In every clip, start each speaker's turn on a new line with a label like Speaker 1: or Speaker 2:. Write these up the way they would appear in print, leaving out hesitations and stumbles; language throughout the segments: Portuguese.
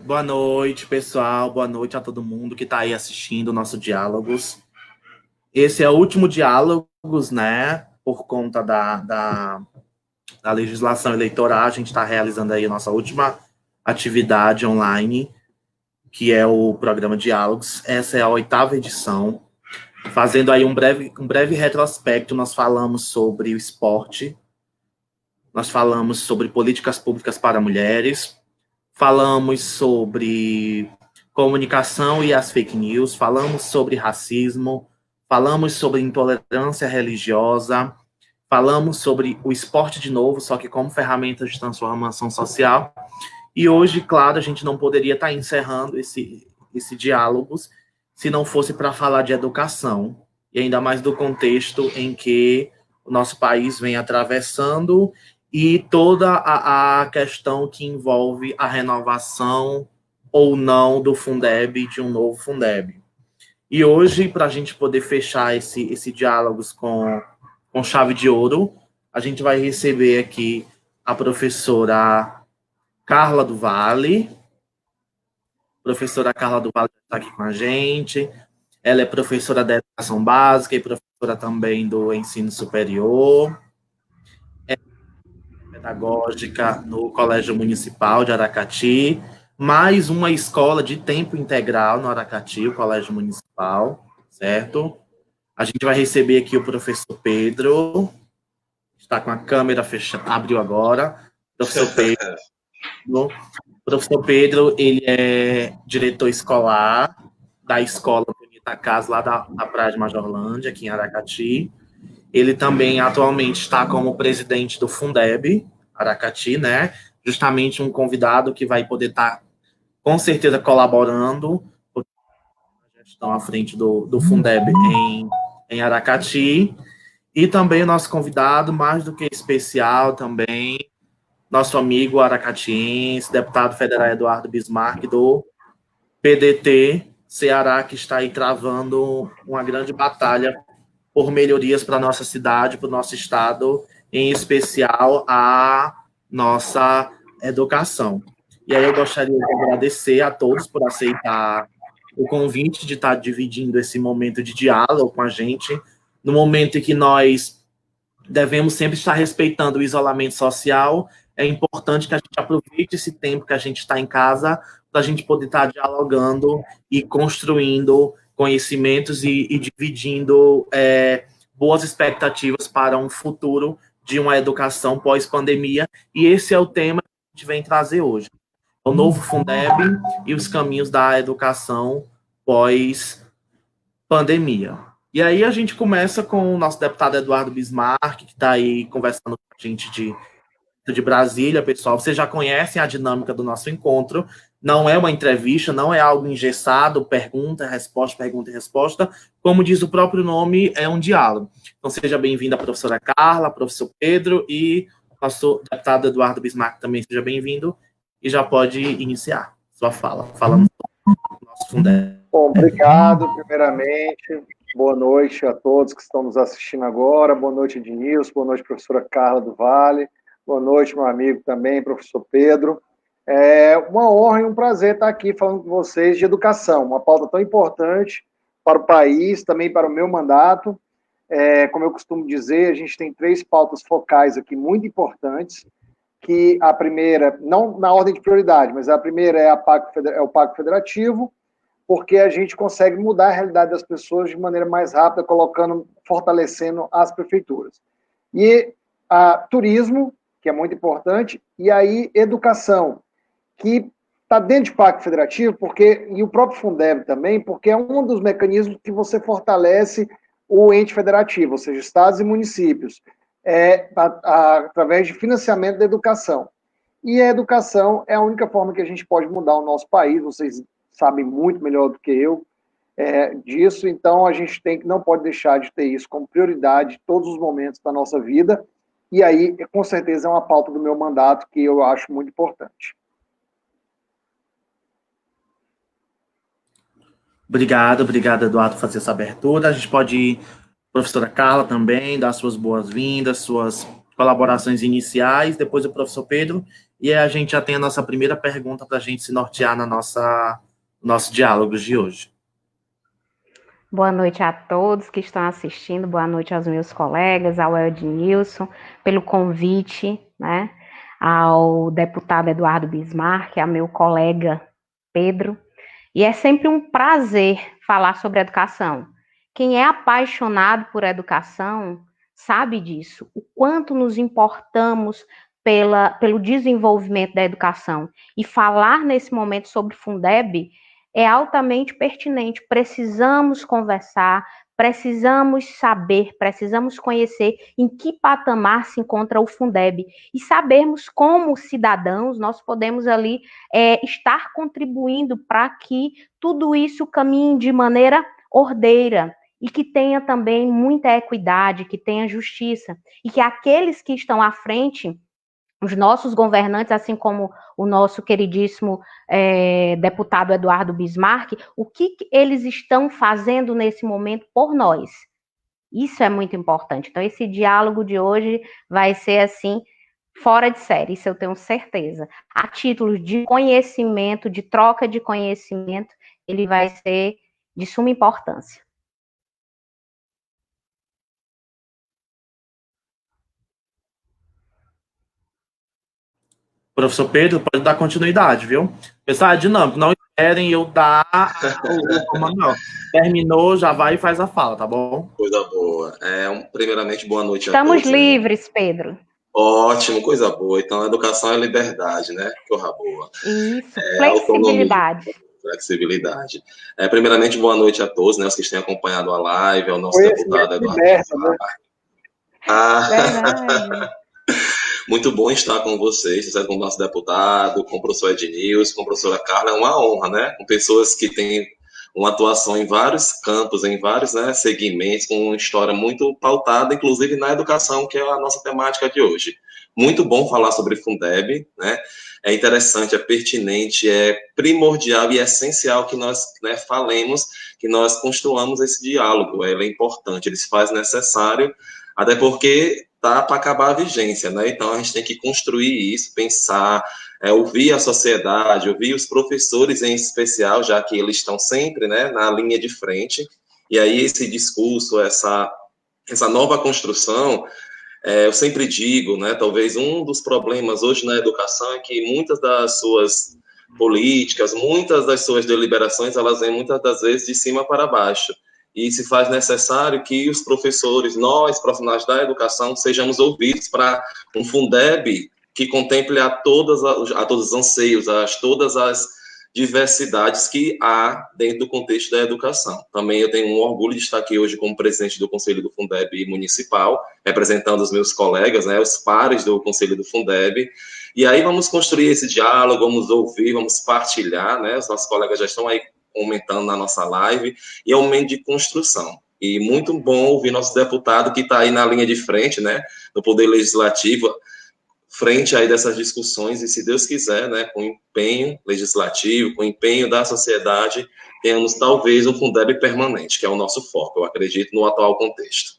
Speaker 1: Boa noite, pessoal. Boa noite a todo mundo que está aí assistindo o nosso Diálogos. Esse é o último Diálogos, né? Por conta da legislação eleitoral, a gente está realizando aí a nossa última atividade online, que é o programa Diálogos. Essa é a 8ª edição. Fazendo aí um breve retrospecto, nós falamos sobre o esporte, nós falamos sobre políticas públicas para mulheres, falamos sobre comunicação e as fake news, falamos sobre racismo, falamos sobre intolerância religiosa, falamos sobre o esporte de novo, só que como ferramenta de transformação social. E hoje, claro, a gente não poderia estar encerrando esse diálogo se não fosse para falar de educação, e ainda mais do contexto em que o nosso país vem atravessando e toda a questão que envolve a renovação ou não do Fundeb, de um novo Fundeb. E hoje, para a gente poder fechar esse diálogo com chave de ouro, a gente vai receber aqui a professora Carla do Vale. Professora Carla do Vale está aqui com a gente. Ela é professora da educação básica e professora também do ensino superior. É pedagógica no Colégio Municipal de Aracati, mais uma escola de tempo integral no Aracati, o Colégio Municipal, certo? A gente vai receber aqui o professor Pedro, está com a câmera fechada, abriu agora. Professor Pedro. Professor Pedro, ele é diretor escolar da escola Bonita Casa, lá da Praia de Majorlândia, aqui em Aracati. Ele também atualmente está como presidente do Fundeb, Aracati, né? Justamente um convidado que vai poder estar, com certeza, colaborando na gestão à frente do Fundeb em Aracati. E também o nosso convidado, mais do que especial também, nosso amigo aracatiense, deputado federal Eduardo Bismarck, do PDT Ceará, que está aí travando uma grande batalha por melhorias para a nossa cidade, para o nosso estado, em especial a nossa educação. E aí eu gostaria de agradecer a todos por aceitar o convite de estar dividindo esse momento de diálogo com a gente, no momento em que nós devemos sempre estar respeitando o isolamento social. É importante que a gente aproveite esse tempo que a gente está em casa para a gente poder estar dialogando e construindo conhecimentos e dividindo boas expectativas para um futuro de uma educação pós-pandemia. E esse é o tema que a gente vem trazer hoje. O novo Fundeb e os caminhos da educação pós-pandemia. E aí a gente começa com o nosso deputado Eduardo Bismarck, que está aí conversando com a gente de Brasília, pessoal. Vocês já conhecem a dinâmica do nosso encontro. Não é uma entrevista, não é algo engessado, pergunta, resposta, Como diz o próprio nome, é um diálogo. Então, seja bem-vinda a professora Carla, professor Pedro e nosso deputado Eduardo Bismarck também seja bem-vindo e já pode iniciar sua fala, falando do nosso Fundeb.
Speaker 2: Bom, obrigado, primeiramente. Boa noite a todos que estão nos assistindo agora. Boa noite, Ednilson. Boa noite, professora Carla do Vale. Boa noite, meu amigo também, professor Pedro. É uma honra e um prazer estar aqui falando com vocês de educação, uma pauta tão importante para o país, também para o meu mandato. Como eu costumo dizer, a gente tem 3 pautas focais aqui muito importantes, que a primeira, não na ordem de prioridade, mas a primeira é o Pacto Federativo, porque a gente consegue mudar a realidade das pessoas de maneira mais rápida, fortalecendo as prefeituras. E turismo, que é muito importante, e aí educação, que está dentro de Pacto Federativo, e o próprio Fundeb também, porque é um dos mecanismos que você fortalece o ente federativo, ou seja, estados e municípios, através de financiamento da educação. E a educação é a única forma que a gente pode mudar o nosso país, vocês sabem muito melhor do que eu disso, então a gente não pode deixar de ter isso como prioridade em todos os momentos da nossa vida, e aí, com certeza, é uma pauta do meu mandato que eu acho muito importante.
Speaker 1: Obrigado, Eduardo, por fazer essa abertura. A gente pode ir, professora Carla também, dar suas boas-vindas, suas colaborações iniciais, depois o professor Pedro, e aí a gente já tem a nossa primeira pergunta para a gente se nortear na nosso diálogo de hoje.
Speaker 3: Boa noite a todos que estão assistindo, boa noite aos meus colegas, ao Ednilson, pelo convite, né, ao deputado Eduardo Bismarck, ao meu colega Pedro, e é sempre um prazer falar sobre educação. Quem é apaixonado por educação sabe disso, o quanto nos importamos pelo desenvolvimento da educação, e falar nesse momento sobre Fundeb é altamente pertinente. Precisamos conversar, precisamos saber, precisamos conhecer em que patamar se encontra o Fundeb e sabermos como cidadãos nós podemos ali estar contribuindo para que tudo isso caminhe de maneira ordeira e que tenha também muita equidade, que tenha justiça e que aqueles que estão à frente, os nossos governantes, assim como o nosso queridíssimo deputado Eduardo Bismarck, o que eles estão fazendo nesse momento por nós. Isso é muito importante. Então, esse diálogo de hoje vai ser, assim, fora de série, isso eu tenho certeza. A título de conhecimento, de troca de conhecimento, ele vai ser de suma importância.
Speaker 1: Professor Pedro, pode dar continuidade, viu? Pessoal, é dinâmico, não esperem eu dar o comando, não. Terminou, já vai e faz a fala, tá bom?
Speaker 4: Coisa boa. Primeiramente, boa noite
Speaker 3: a todos.
Speaker 4: Estamos
Speaker 3: livres, Pedro.
Speaker 4: Ótimo, coisa boa. Então, a educação é liberdade, né? Coisa boa.
Speaker 3: Isso, flexibilidade.
Speaker 4: Flexibilidade. Primeiramente, boa noite a todos, né? Os que têm acompanhado a live, ao nosso deputado Eduardo.
Speaker 3: Verdade.
Speaker 4: Muito bom estar com vocês, com o nosso deputado, com o professor Ednilson, com a professora Carla. É uma honra, né? Com pessoas que têm uma atuação em vários campos, em vários, né, segmentos, com uma história muito pautada, inclusive na educação, que é a nossa temática de hoje. Muito bom falar sobre Fundeb, né? É interessante, é pertinente, é primordial e essencial que nós, né, falemos, que nós construamos esse diálogo. Ele é importante, ele se faz necessário, até porque tá para acabar a vigência, né? Então a gente tem que construir isso, pensar, ouvir a sociedade, ouvir os professores em especial, já que eles estão sempre, né, na linha de frente. E aí esse discurso, essa nova construção, eu sempre digo, né, talvez um dos problemas hoje na educação é que muitas das suas políticas, muitas das suas deliberações, elas vêm muitas das vezes de cima para baixo. E se faz necessário que os professores, nós, profissionais da educação, sejamos ouvidos para um Fundeb que contemple a todos os anseios, todas as diversidades que há dentro do contexto da educação. Também eu tenho um orgulho de estar aqui hoje como presidente do Conselho do Fundeb Municipal, representando os meus colegas, né, os pares do Conselho do Fundeb. E aí vamos construir esse diálogo, vamos ouvir, vamos partilhar, né, os nossos colegas já estão aí comentando na nossa live, e é um momento de construção. E muito bom ouvir nosso deputado que está aí na linha de frente, né, no Poder Legislativo, frente aí dessas discussões, e se Deus quiser, né, com empenho legislativo, com empenho da sociedade, tenhamos talvez um Fundeb permanente, que é o nosso foco, eu acredito, no atual contexto.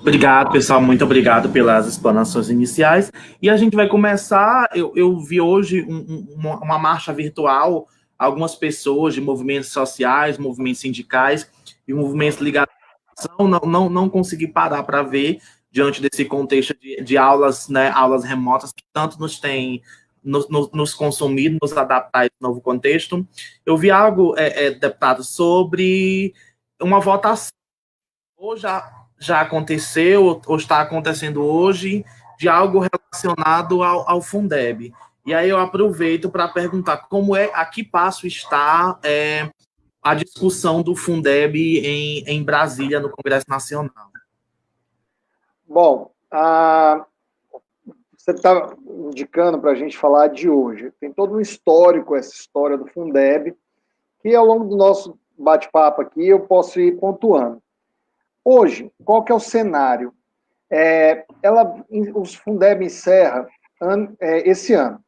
Speaker 1: Obrigado, pessoal, muito obrigado pelas explanações iniciais. E a gente vai começar, eu vi hoje uma marcha virtual, algumas pessoas de movimentos sociais, movimentos sindicais e movimentos ligados à educação, não consegui parar para ver, diante desse contexto de aulas, né, aulas remotas, que tanto nos tem nos consumido, nos adaptar a esse novo contexto. Eu vi algo, deputado, sobre uma votação, ou já aconteceu, ou está acontecendo hoje, de algo relacionado ao Fundeb. E aí eu aproveito para perguntar a que passo está a discussão do Fundeb em Brasília, no Congresso Nacional.
Speaker 2: Bom, você está indicando para a gente falar de hoje. Tem todo um histórico, essa história do Fundeb, que ao longo do nosso bate-papo aqui eu posso ir pontuando. Hoje, qual que é o cenário? O Fundeb encerra esse ano.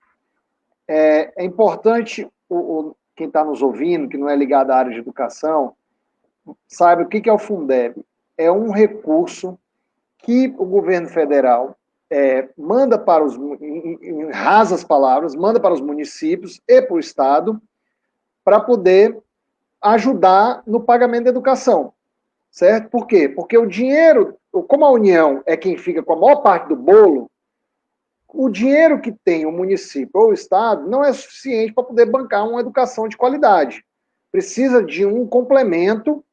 Speaker 2: É importante, quem está nos ouvindo, que não é ligado à área de educação, saiba o que é o Fundeb. É um recurso que o governo federal manda para em rasas palavras, manda para os municípios e para o Estado para poder ajudar no pagamento da educação, certo? Por quê? Porque o dinheiro, como a União é quem fica com a maior parte do bolo, o dinheiro que tem o município ou o Estado não é suficiente para poder bancar uma educação de qualidade. Precisa de um complemento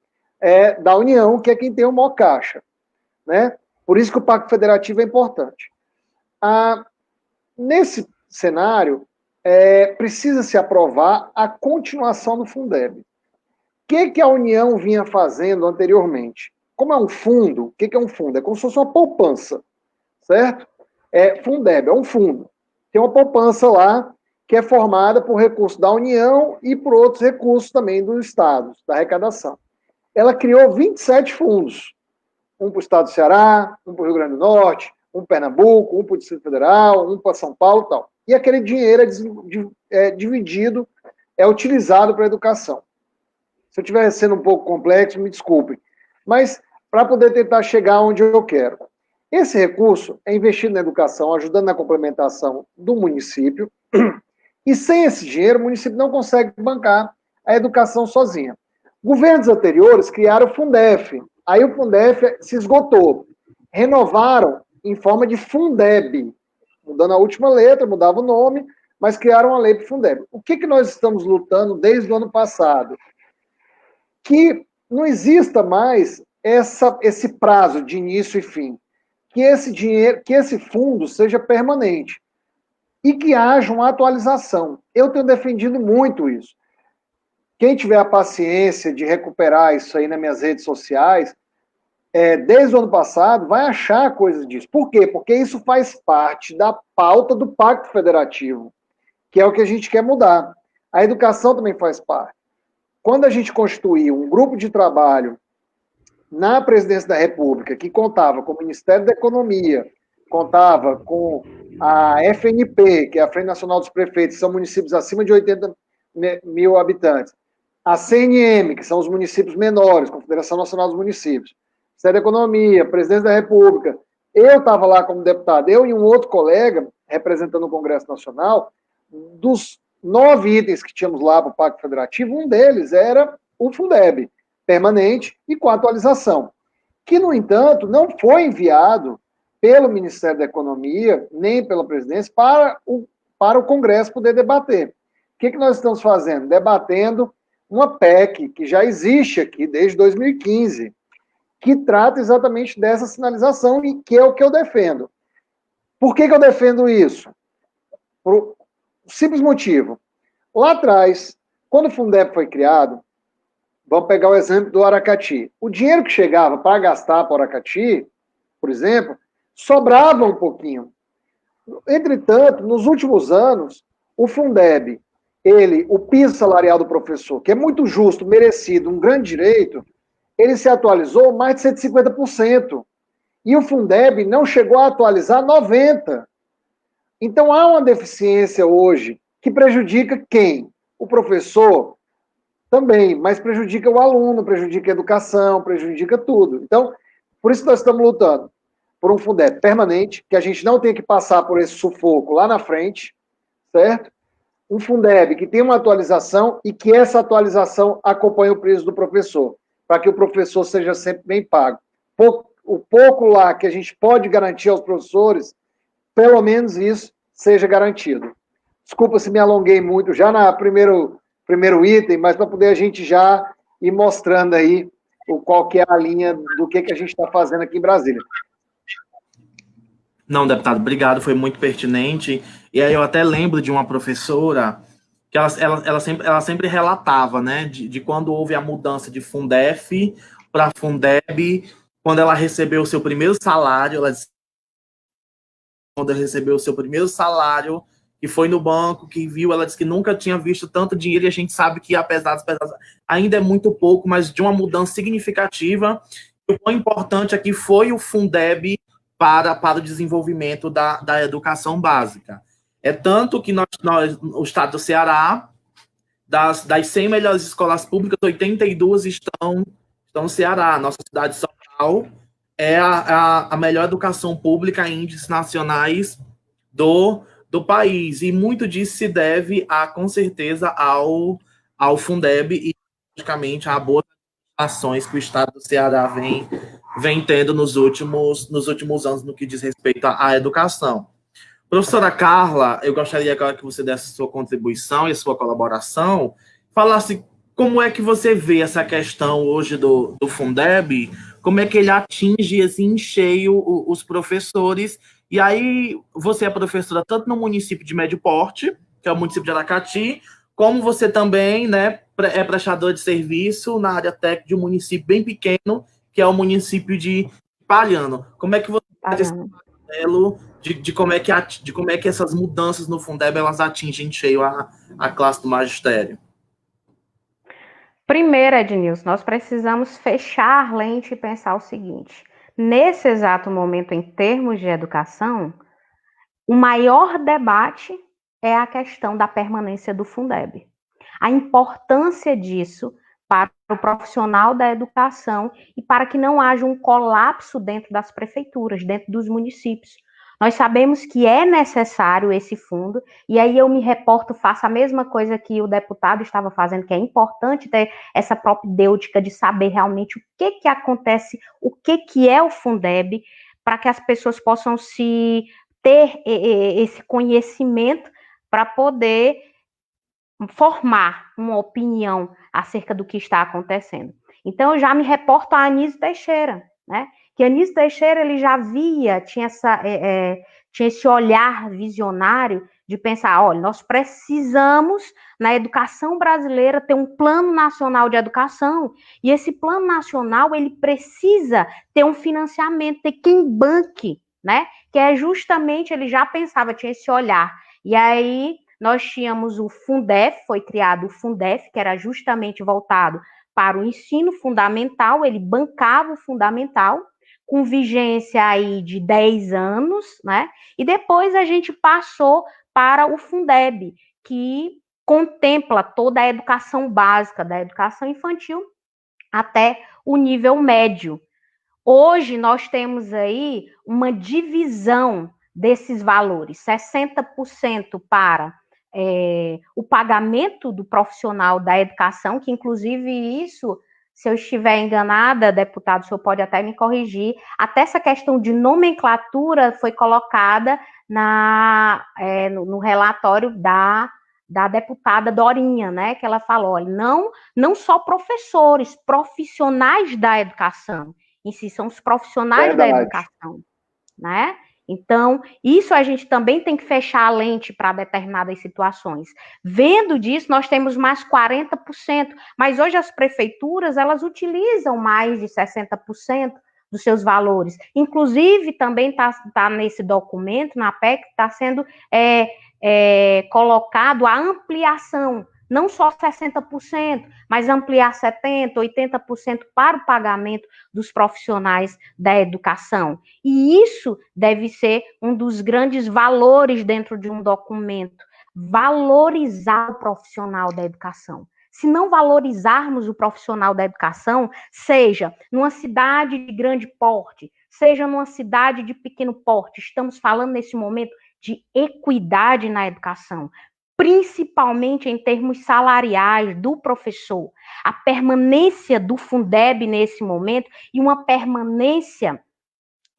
Speaker 2: da União, que é quem tem o maior caixa, né? Por isso que o Pacto Federativo é importante. Nesse cenário, precisa se aprovar a continuação do Fundeb. O que a União vinha fazendo anteriormente? Como é um fundo, o que é um fundo? É como se fosse uma poupança, certo? Fundeb é um fundo. Tem uma poupança lá que é formada por recursos da União e por outros recursos também dos estados, da arrecadação. Ela criou 27 fundos. Um para o estado do Ceará, um para o Rio Grande do Norte, um para Pernambuco, um para o Distrito Federal, um para São Paulo e tal. E aquele dinheiro é dividido, é utilizado para a educação. Se eu estiver sendo um pouco complexo, me desculpem. Mas para poder tentar chegar onde eu quero. Esse recurso é investido na educação, ajudando na complementação do município, e sem esse dinheiro, o município não consegue bancar a educação sozinha. Governos anteriores criaram o Fundef, aí o Fundef se esgotou. Renovaram em forma de Fundeb, mudando a última letra, mudava o nome, mas criaram uma lei para o Fundeb. O que nós estamos lutando desde o ano passado? Que não exista mais esse prazo de início e fim. Que esse dinheiro, que esse fundo seja permanente e que haja uma atualização. Eu tenho defendido muito isso. Quem tiver a paciência de recuperar isso aí nas minhas redes sociais, desde o ano passado, vai achar coisas disso. Por quê? Porque isso faz parte da pauta do Pacto Federativo, que é o que a gente quer mudar. A educação também faz parte. Quando a gente constituiu um grupo de trabalho na Presidência da República, que contava com o Ministério da Economia, contava com a FNP, que é a Frente Nacional dos Prefeitos, que são municípios acima de 80 mil habitantes, a CNM, que são os municípios menores, Confederação Nacional dos Municípios, Ministério da Economia, Presidência da República. Eu estava lá como deputado, eu e um outro colega, representando o Congresso Nacional, dos 9 itens que tínhamos lá para o Pacto Federativo, um deles era o Fundeb, permanente e com atualização, que, no entanto, não foi enviado pelo Ministério da Economia, nem pela presidência, para o Congresso poder debater. O que nós estamos fazendo? Debatendo uma PEC que já existe aqui desde 2015, que trata exatamente dessa sinalização e que é o que eu defendo. Por que eu defendo isso? Por simples motivo. Lá atrás, quando o Fundeb foi criado, vamos pegar o exemplo do Aracati. O dinheiro que chegava para gastar para o Aracati, por exemplo, sobrava um pouquinho. Entretanto, nos últimos anos, o Fundeb, o piso salarial do professor, que é muito justo, merecido, um grande direito, ele se atualizou mais de 150%. E o Fundeb não chegou a atualizar 90%. Então, há uma deficiência hoje que prejudica quem? O professor também, mas prejudica o aluno, prejudica a educação, prejudica tudo. Então, por isso nós estamos lutando por um Fundeb permanente, que a gente não tenha que passar por esse sufoco lá na frente, certo? Um Fundeb que tenha uma atualização e que essa atualização acompanhe o preço do professor, para que o professor seja sempre bem pago. O pouco lá que a gente pode garantir aos professores, pelo menos isso seja garantido. Desculpa se me alonguei muito já na primeiro item, mas para poder a gente já ir mostrando aí qual que é a linha do que a gente está fazendo aqui em Brasília.
Speaker 1: Não, deputado, obrigado, foi muito pertinente. E aí eu até lembro de uma professora que ela sempre relatava, né, de quando houve a mudança de Fundef para Fundeb, quando ela recebeu o seu primeiro salário, ela disse, quando ela recebeu o seu primeiro salário, que foi no banco, que viu, ela disse que nunca tinha visto tanto dinheiro, e a gente sabe que, apesar das pesadas, ainda é muito pouco, mas de uma mudança significativa. O quão importante aqui foi o Fundeb para o desenvolvimento da educação básica. É tanto que o estado do Ceará, das 100 melhores escolas públicas, 82 estão no Ceará. Nossa cidade de São Paulo é a melhor educação pública em índices nacionais do país. E muito disso se deve, com certeza, ao Fundeb e, logicamente, a boas ações que o Estado do Ceará vem tendo nos últimos anos no que diz respeito à educação. Professora Carla, eu gostaria agora que você desse a sua contribuição e a sua colaboração, falasse como é que você vê essa questão hoje do Fundeb, como é que ele atinge assim, em cheio os professores, e aí você é professora tanto no município de médio porte, que é o município de Aracati, como você também, né, é prestador de serviço na área técnica de um município bem pequeno, que é o município de Palhano. Como é que você de como é que essas mudanças no Fundeb elas atingem em cheio a classe do magistério?
Speaker 3: Primeiro, Ednilson, nós precisamos fechar a lente e pensar o seguinte: nesse exato momento, em termos de educação, o maior debate é a questão da permanência do Fundeb. A importância disso para o profissional da educação e para que não haja um colapso dentro das prefeituras, dentro dos municípios. Nós sabemos que é necessário esse fundo, e aí eu me reporto, faço a mesma coisa que o deputado estava fazendo, que é importante ter essa propedêutica de saber realmente o que acontece, o que é o Fundeb, para que as pessoas possam ter esse conhecimento para poder formar uma opinião acerca do que está acontecendo. Então, eu já me reporto a Anísio Teixeira, né? Que Anísio Teixeira, ele já tinha esse olhar visionário de pensar, olha, nós precisamos, na educação brasileira, ter um plano nacional de educação, e esse plano nacional, ele precisa ter um financiamento, ter quem banque, né? Que é justamente, ele já pensava, tinha esse olhar. E aí, nós tínhamos o Fundef, foi criado o Fundef, que era justamente voltado para o ensino fundamental, ele bancava o fundamental, com vigência aí de 10 anos, né? E depois a gente passou para o Fundeb, que contempla toda a educação básica, da educação infantil até o nível médio. Hoje nós temos aí uma divisão desses valores, 60% para o pagamento do profissional da educação, que inclusive isso, se eu estiver enganada, deputado, o senhor pode até me corrigir, até essa questão de nomenclatura foi colocada no relatório da deputada Dorinha, né, que ela falou, olha, não só professores, profissionais da educação, em si são os profissionais da educação, né? Então, isso a gente também tem que fechar a lente para determinadas situações. Vendo disso, nós temos mais 40%, mas hoje as prefeituras, elas utilizam mais de 60% dos seus valores. Inclusive, também está nesse documento, na PEC, está sendo colocado a ampliação, não só 60%, mas ampliar 70%, 80% para o pagamento dos profissionais da educação. E isso deve ser um dos grandes valores dentro de um documento, valorizar o profissional da educação. Se não valorizarmos o profissional da educação, seja numa cidade de grande porte, seja numa cidade de pequeno porte, estamos falando nesse momento de equidade na educação, principalmente em termos salariais do professor, a permanência do Fundeb nesse momento e uma permanência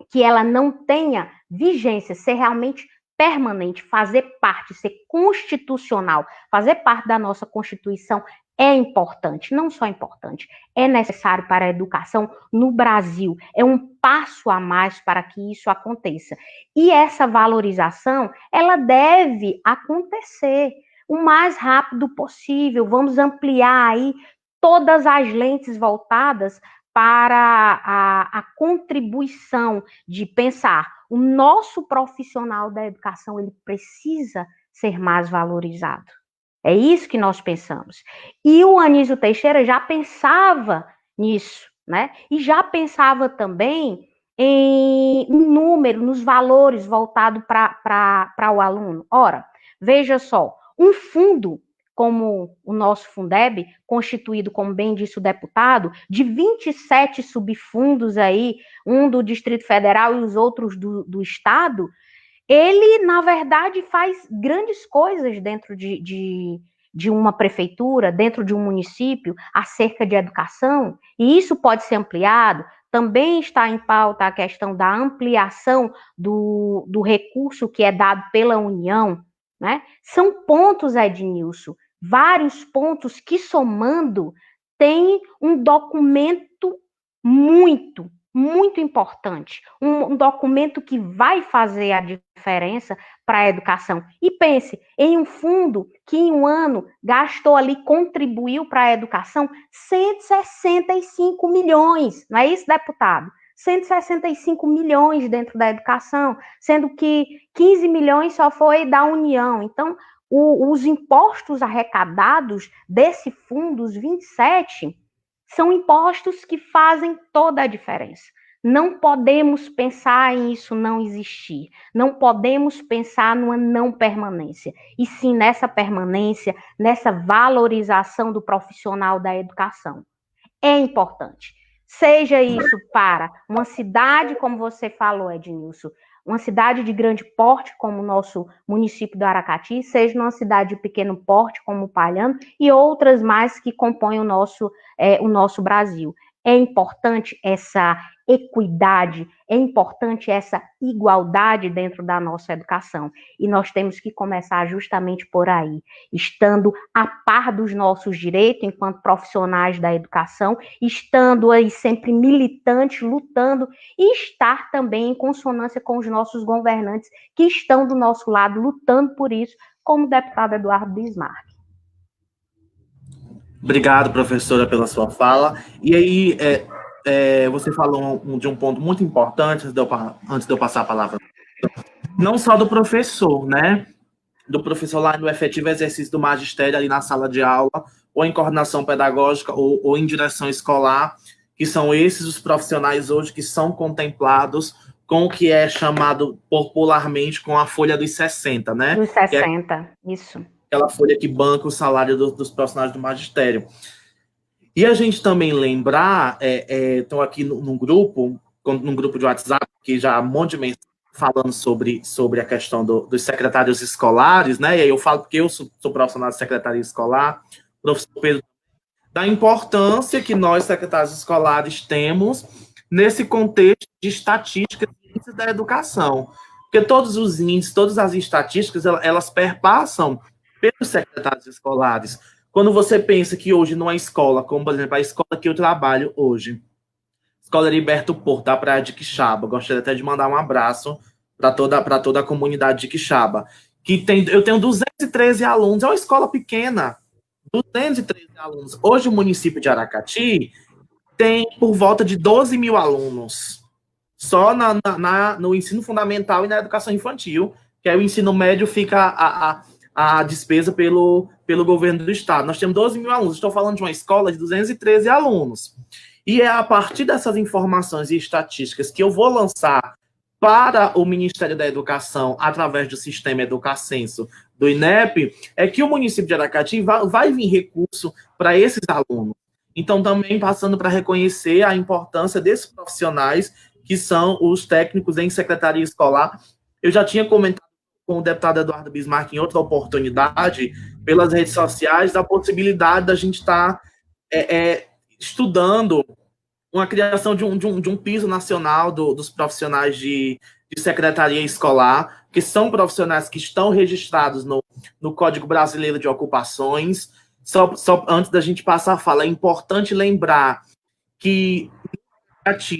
Speaker 3: que ela não tenha vigência, ser realmente permanente, fazer parte, ser constitucional, fazer parte da nossa Constituição é importante, não só importante, é necessário para a educação no Brasil, é um passo a mais para que isso aconteça. E essa valorização, ela deve acontecer o mais rápido possível, vamos ampliar aí todas as lentes voltadas para a contribuição de pensar o nosso profissional da educação, ele precisa ser mais valorizado. É isso que nós pensamos. E o Anísio Teixeira já pensava nisso, né? E já pensava também em número, nos valores voltados para o aluno. Ora, veja só, um fundo como o nosso Fundeb, constituído, como bem disse o deputado, de 27 subfundos aí, um do Distrito Federal e os outros do Estado, ele, na verdade, faz grandes coisas dentro de uma prefeitura, dentro de um município, acerca de educação, e isso pode ser ampliado. Também está em pauta a questão da ampliação do recurso que é dado pela União, né? São pontos, Ednilson, vários pontos que, somando, tem um documento muito importante, um documento que vai fazer a diferença para a educação. E pense em um fundo que em um ano gastou ali, contribuiu para a educação 165 milhões, não é isso, deputado? 165 milhões dentro da educação, sendo que 15 milhões só foi da União. Então, os impostos arrecadados desse fundo, os 27, são impostos que fazem toda a diferença. Não podemos pensar em isso não existir. Não podemos pensar numa não permanência. E sim nessa permanência, nessa valorização do profissional da educação. É importante. Seja isso para uma cidade, como você falou, Ednilson, uma cidade de grande porte, como o nosso município do Aracati, seja numa cidade de pequeno porte, como o Palhano, e outras mais que compõem o nosso Brasil. É importante essa equidade, é importante essa igualdade dentro da nossa educação. E nós temos que começar justamente por aí, estando a par dos nossos direitos enquanto profissionais da educação, estando aí sempre militantes, lutando, e estar também em consonância com os nossos governantes que estão do nosso lado, lutando por isso, como o deputado Eduardo Bismarck.
Speaker 1: Obrigado, professora, pela sua fala. E aí, você falou de um ponto muito importante, antes de eu passar a palavra. Não só do professor, né? Do professor lá no efetivo exercício do magistério, ali na sala de aula, ou em coordenação pedagógica, ou em direção escolar, que são esses os profissionais hoje que são contemplados com o que é chamado popularmente com a folha dos 60, né?
Speaker 3: Dos 60, isso.
Speaker 1: Aquela folha que banca o salário dos profissionais do magistério. E a gente também lembrar, estou aqui num grupo de WhatsApp, que já há um monte de mensagem falando sobre a questão dos secretários escolares, né? E aí eu falo porque eu sou profissional de secretaria escolar, professor Pedro, da importância que nós, secretários escolares, temos nesse contexto de estatísticas e índices da educação. Porque todos os índices, todas as estatísticas, elas perpassam pelos secretários escolares. Quando você pensa que hoje numa escola, como por exemplo a escola que eu trabalho hoje, Escola Heriberto Porto, da Praia de Quixaba, gostaria até de mandar um abraço para toda a comunidade de Quixaba, eu tenho 213 alunos, é uma escola pequena, 213 alunos. Hoje o município de Aracati tem por volta de 12 mil alunos, só no ensino fundamental e na educação infantil, que aí o ensino médio fica a despesa pelo governo do estado. Nós temos 12 mil alunos, estou falando de uma escola de 213 alunos. E é a partir dessas informações e estatísticas que eu vou lançar para o Ministério da Educação, através do sistema Educacenso do INEP, é que o município de Aracati vai vir recurso para esses alunos. Então, também passando para reconhecer a importância desses profissionais, que são os técnicos em secretaria escolar. Eu já tinha comentado com o deputado Eduardo Bismarck em outra oportunidade, pelas redes sociais, da possibilidade da gente estar estudando uma criação de um piso nacional dos profissionais de secretaria escolar, que são profissionais que estão registrados no Código Brasileiro de Ocupações. Só antes da gente passar a fala, é importante lembrar que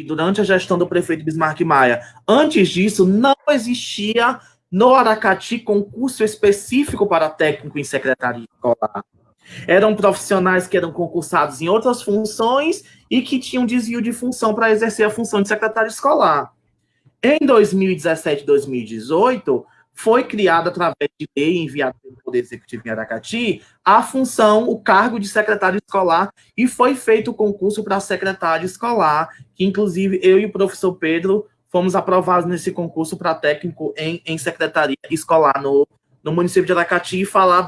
Speaker 1: durante a gestão do prefeito Bismarck Maia, antes disso, não existia no Aracati concurso específico para técnico em secretaria escolar. Eram profissionais que eram concursados em outras funções e que tinham desvio de função para exercer a função de secretário escolar. Em 2017 e 2018, foi criada, através de lei enviada pelo Poder Executivo em Aracati, a função, o cargo de secretário escolar, e foi feito o concurso para secretário escolar, que inclusive eu e o professor Pedro fomos aprovados nesse concurso para técnico em secretaria escolar no município de Aracati, e falar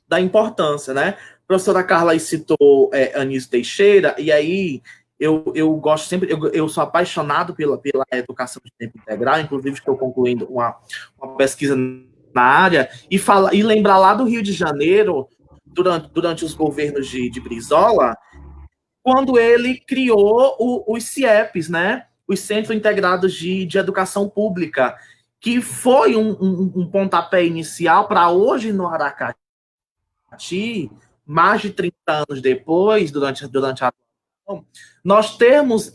Speaker 1: da importância, né? A professora Carla aí citou Anísio Teixeira, e aí eu gosto sempre, eu sou apaixonado pela educação de tempo integral, inclusive estou concluindo uma pesquisa na área, e lembrar lá do Rio de Janeiro, durante os governos de Brizola, quando ele criou os CIEPs, né? Os Centros Integrados de Educação Pública, que foi um pontapé inicial para hoje no Aracati, mais de 30 anos depois, durante a nós temos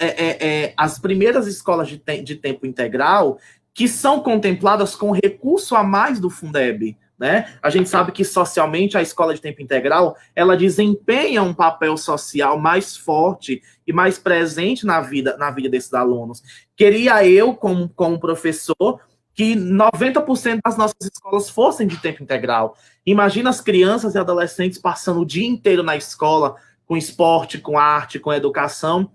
Speaker 1: as primeiras escolas de tempo integral que são contempladas com recurso a mais do Fundeb, né? A gente sabe que socialmente a escola de tempo integral ela desempenha um papel social mais forte e mais presente na vida desses alunos. Queria eu, como professor, que 90% das nossas escolas fossem de tempo integral. Imagina as crianças e adolescentes passando o dia inteiro na escola, com esporte, com arte, com educação,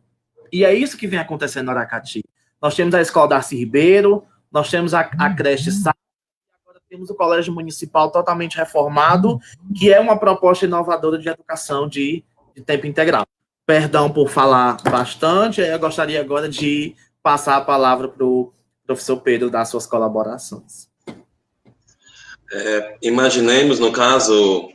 Speaker 1: e é isso que vem acontecendo no Aracati. Nós temos a Escola Darcy Ribeiro, nós temos a creche Sá, agora temos o Colégio Municipal totalmente reformado, que é uma proposta inovadora de educação de tempo integral. Perdão por falar bastante, eu gostaria agora de passar a palavra para o professor Pedro dar suas colaborações.
Speaker 4: Imaginemos, no caso,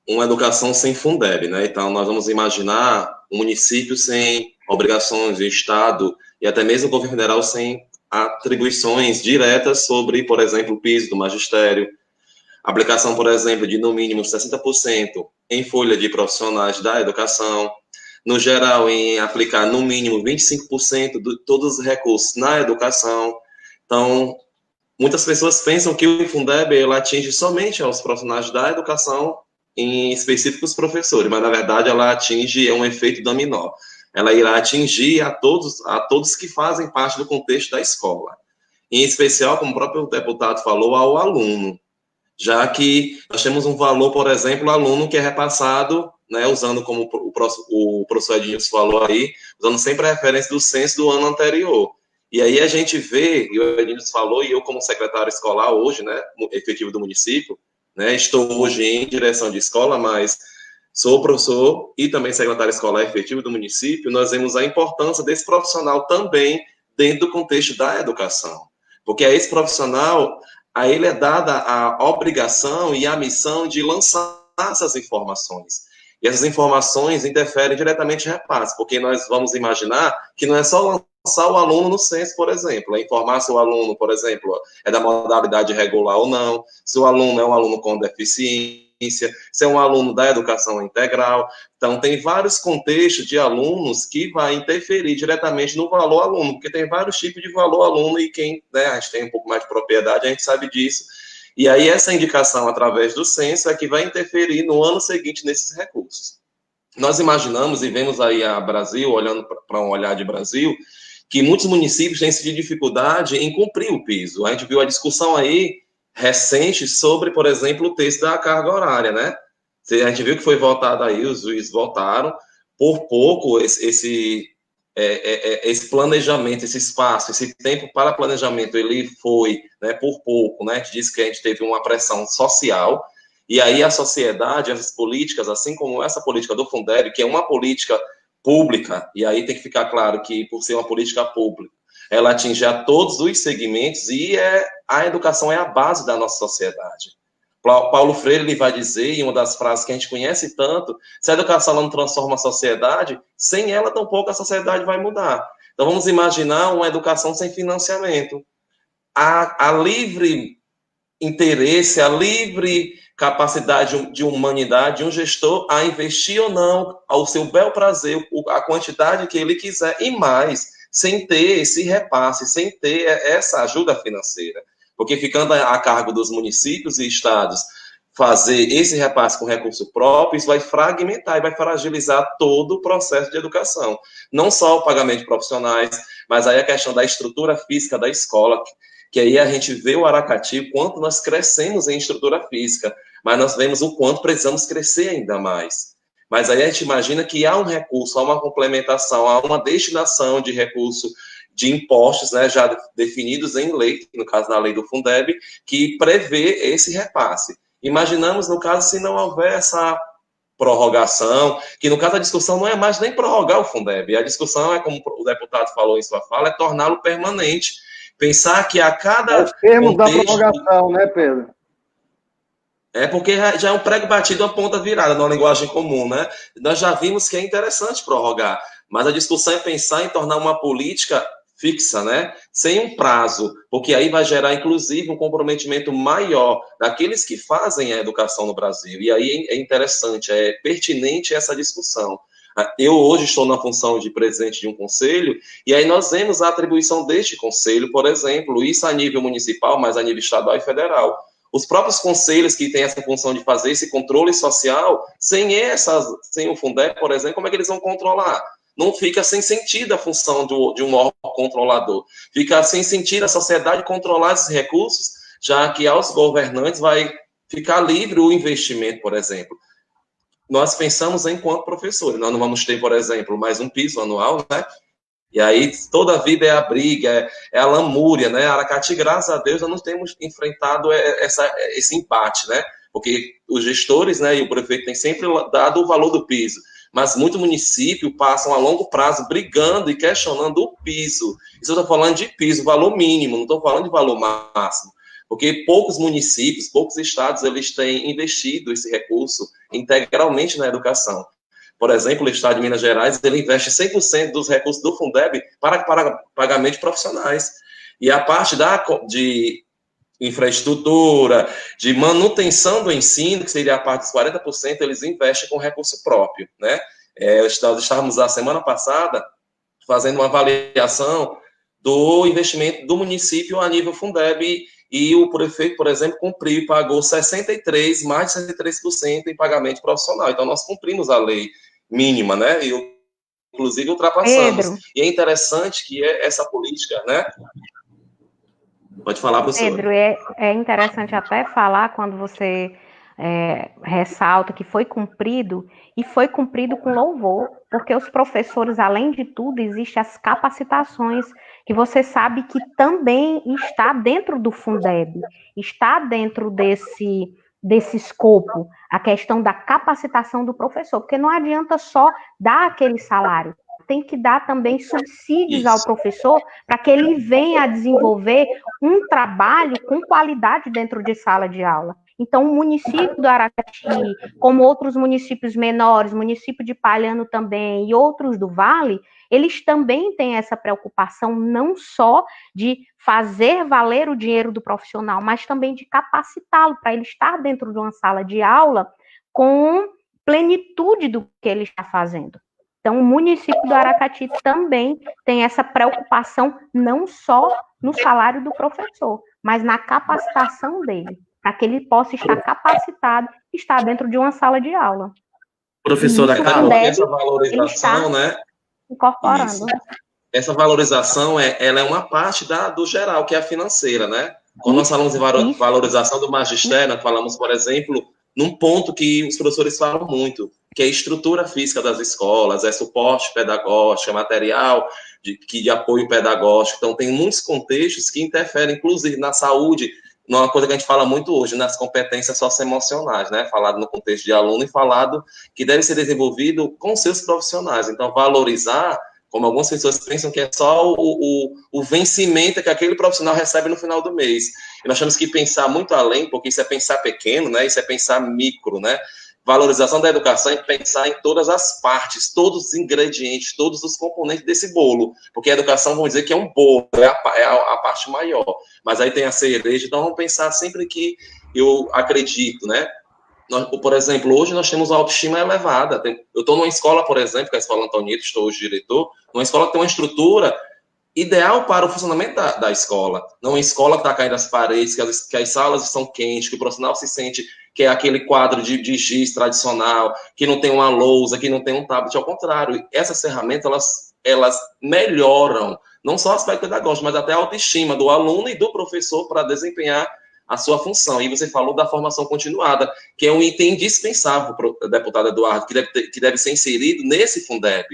Speaker 4: uma educação sem Fundeb, né? Então, nós vamos imaginar um município sem obrigações de Estado e até mesmo o governo federal sem atribuições diretas sobre, por exemplo, o piso do magistério, aplicação, por exemplo, de no mínimo 60% em folha de profissionais da educação, no geral, em aplicar no mínimo 25% de todos os recursos na educação. Então, muitas pessoas pensam que o Fundeb ele atinge somente aos profissionais da educação, em específico os professores, mas na verdade ela atinge um efeito dominó. Ela irá atingir a todos que fazem parte do contexto da escola. Em especial, como o próprio deputado falou, ao aluno, já que nós temos um valor, por exemplo, o aluno que é repassado, né, usando como o professor Ednilson falou aí, usando sempre a referência do censo do ano anterior. E aí a gente vê, e o Ednilson falou, e eu como secretário escolar hoje, né, efetivo do município, né, estou hoje em direção de escola, mas sou professor e também secretário escolar efetivo do município. Nós vemos a importância desse profissional também dentro do contexto da educação, porque a esse profissional, a ele é dada a obrigação e a missão de lançar essas informações. E essas informações interferem diretamente em repasse, porque nós vamos imaginar que não é só lançar o aluno no censo, por exemplo, é informar se o aluno, por exemplo, é da modalidade regular ou não, se o aluno é um aluno com deficiência, se é um aluno da educação integral. Então, tem vários contextos de alunos que vai interferir diretamente no valor aluno, porque tem vários tipos de valor aluno e quem, né, a gente tem um pouco mais de propriedade, a gente sabe disso. E aí, essa indicação através do censo é que vai interferir no ano seguinte nesses recursos. Nós imaginamos e vemos aí a Brasil, olhando para um olhar de Brasil, que muitos municípios têm sentido dificuldade em cumprir o piso. A gente viu a discussão aí recente sobre, por exemplo, o texto da carga horária, né? A gente viu que foi votado aí, os juízes votaram, por pouco esse planejamento, esse espaço, esse tempo para planejamento, ele foi, né, por pouco, né? A gente disse que a gente teve uma pressão social, e aí a sociedade, as políticas, assim como essa política do Fundeb, que é uma política pública, e aí tem que ficar claro que, por ser uma política pública, ela atinge a todos os segmentos e a educação é a base da nossa sociedade. Paulo Freire ele vai dizer, em uma das frases que a gente conhece tanto, se a educação não transforma a sociedade, sem ela tampouco a sociedade vai mudar. Então vamos imaginar uma educação sem financiamento. A livre interesse, a livre capacidade de humanidade de um gestor a investir ou não, ao seu bel prazer, a quantidade que ele quiser e mais, sem ter esse repasse, sem ter essa ajuda financeira. Porque ficando a cargo dos municípios e estados fazer esse repasse com recurso próprio, isso vai fragmentar e vai fragilizar todo o processo de educação. Não só o pagamento de profissionais, mas aí a questão da estrutura física da escola, que aí a gente vê o Aracati, o quanto nós crescemos em estrutura física, mas nós vemos o quanto precisamos crescer ainda mais. Mas aí a gente imagina que há um recurso, há uma complementação, há uma destinação de recurso de impostos, né, já definidos em lei, no caso da lei do Fundeb, que prevê esse repasse. Imaginamos, no caso, se não houver essa prorrogação, que no caso a discussão não é mais nem prorrogar o Fundeb, a discussão é, como o deputado falou em sua fala, é torná-lo permanente. Pensar que a cada...
Speaker 2: Os termos da prorrogação, né, Pedro?
Speaker 4: É porque já é um prego batido, uma ponta virada na linguagem comum, né? Nós já vimos que é interessante prorrogar, mas a discussão é pensar em tornar uma política fixa, né? Sem um prazo, porque aí vai gerar, inclusive, um comprometimento maior daqueles que fazem a educação no Brasil. E aí é interessante, é pertinente essa discussão. Eu hoje estou na função de presidente de um conselho, e aí nós vemos a atribuição deste conselho, por exemplo, isso a nível municipal, mas a nível estadual e federal. Os próprios conselhos que têm essa função de fazer esse controle social, sem o Fundeb, por exemplo, como é que eles vão controlar? Não fica sem sentido a função de um órgão controlador. Fica sem sentido a sociedade controlar esses recursos, já que aos governantes vai ficar livre o investimento, por exemplo. Nós pensamos enquanto professores, nós não vamos ter, por exemplo, mais um piso anual, né? E aí toda a vida é a briga, é a lamúria, né? Aracati, graças a Deus, nós não temos enfrentado esse embate, né? Porque os gestores, né, e o prefeito têm sempre dado o valor do piso, mas muitos municípios passam a longo prazo brigando e questionando o piso. Isso eu estou falando de piso, valor mínimo, não estou falando de valor máximo. Porque poucos municípios, poucos estados, eles têm investido esse recurso integralmente na educação. Por exemplo, o estado de Minas Gerais, ele investe 100% dos recursos do Fundeb para pagamento de profissionais. E a parte de infraestrutura, de manutenção do ensino, que seria a parte dos 40%, eles investem com recurso próprio, né? Nós estávamos, a semana passada, fazendo uma avaliação do investimento do município a nível Fundeb, e o prefeito, por exemplo, cumpriu e pagou mais de 63% em pagamento profissional. Então, nós cumprimos a lei mínima, né? E, inclusive, ultrapassamos.
Speaker 3: Pedro.
Speaker 4: E é interessante que essa política, né? Pode falar, professor.
Speaker 3: Pedro, é interessante até falar quando você ressalta que foi cumprido, e foi cumprido com louvor, porque os professores, além de tudo, existem as capacitações, que você sabe que também está dentro do Fundeb, está dentro desse escopo, a questão da capacitação do professor, porque não adianta só dar aquele salário, tem que dar também subsídios ao professor para que ele venha a desenvolver um trabalho com qualidade dentro de sala de aula. Então, o município do Aracati, como outros municípios menores, município de Palhano também e outros do Vale, eles também têm essa preocupação não só de fazer valer o dinheiro do profissional, mas também de capacitá-lo para ele estar dentro de uma sala de aula com plenitude do que ele está fazendo. Então, o município do Aracati também tem essa preocupação não só no salário do professor, mas na capacitação dele, para que ele possa estar capacitado e estar dentro de uma sala de aula.
Speaker 1: Professora Carla,
Speaker 4: essa valorização, né?
Speaker 3: Incorporando.
Speaker 4: Isso. Essa valorização, ela é uma parte do geral, que é a financeira, né? Quando nós falamos em valorização do magistério, nós falamos, por exemplo, num ponto que os professores falam muito, que é a estrutura física das escolas, é suporte pedagógico, é material de apoio pedagógico. Então, tem muitos contextos que interferem, inclusive, na saúde, numa coisa que a gente fala muito hoje, nas competências socioemocionais, né? Falado no contexto de aluno e falado que deve ser desenvolvido com seus profissionais. Então, valorizar, como algumas pessoas pensam que é só o vencimento que aquele profissional recebe no final do mês. E nós temos que pensar muito além, porque isso é pensar pequeno, né? Isso é pensar micro, né? Valorização da educação é pensar em todas as partes, todos os ingredientes, todos os componentes desse bolo, porque a educação, vamos dizer que é um bolo, é a parte maior, mas aí tem a cereja, então vamos pensar sempre que eu acredito, né? Por exemplo, hoje nós temos uma autoestima elevada. Eu estou numa escola, por exemplo, que é a Escola Antonito, estou hoje diretor, numa escola que tem uma estrutura ideal para o funcionamento da escola. Não uma escola que está caindo as paredes, que as salas estão quentes, que o profissional se sente que é aquele quadro de giz tradicional, que não tem uma lousa, que não tem um tablet. Ao contrário, essas ferramentas, elas melhoram não só o aspecto pedagógico, mas até a autoestima do aluno e do professor para desempenhar a sua função. E você falou da formação continuada, que é um item indispensável, deputado Eduardo, que deve ser inserido nesse Fundeb.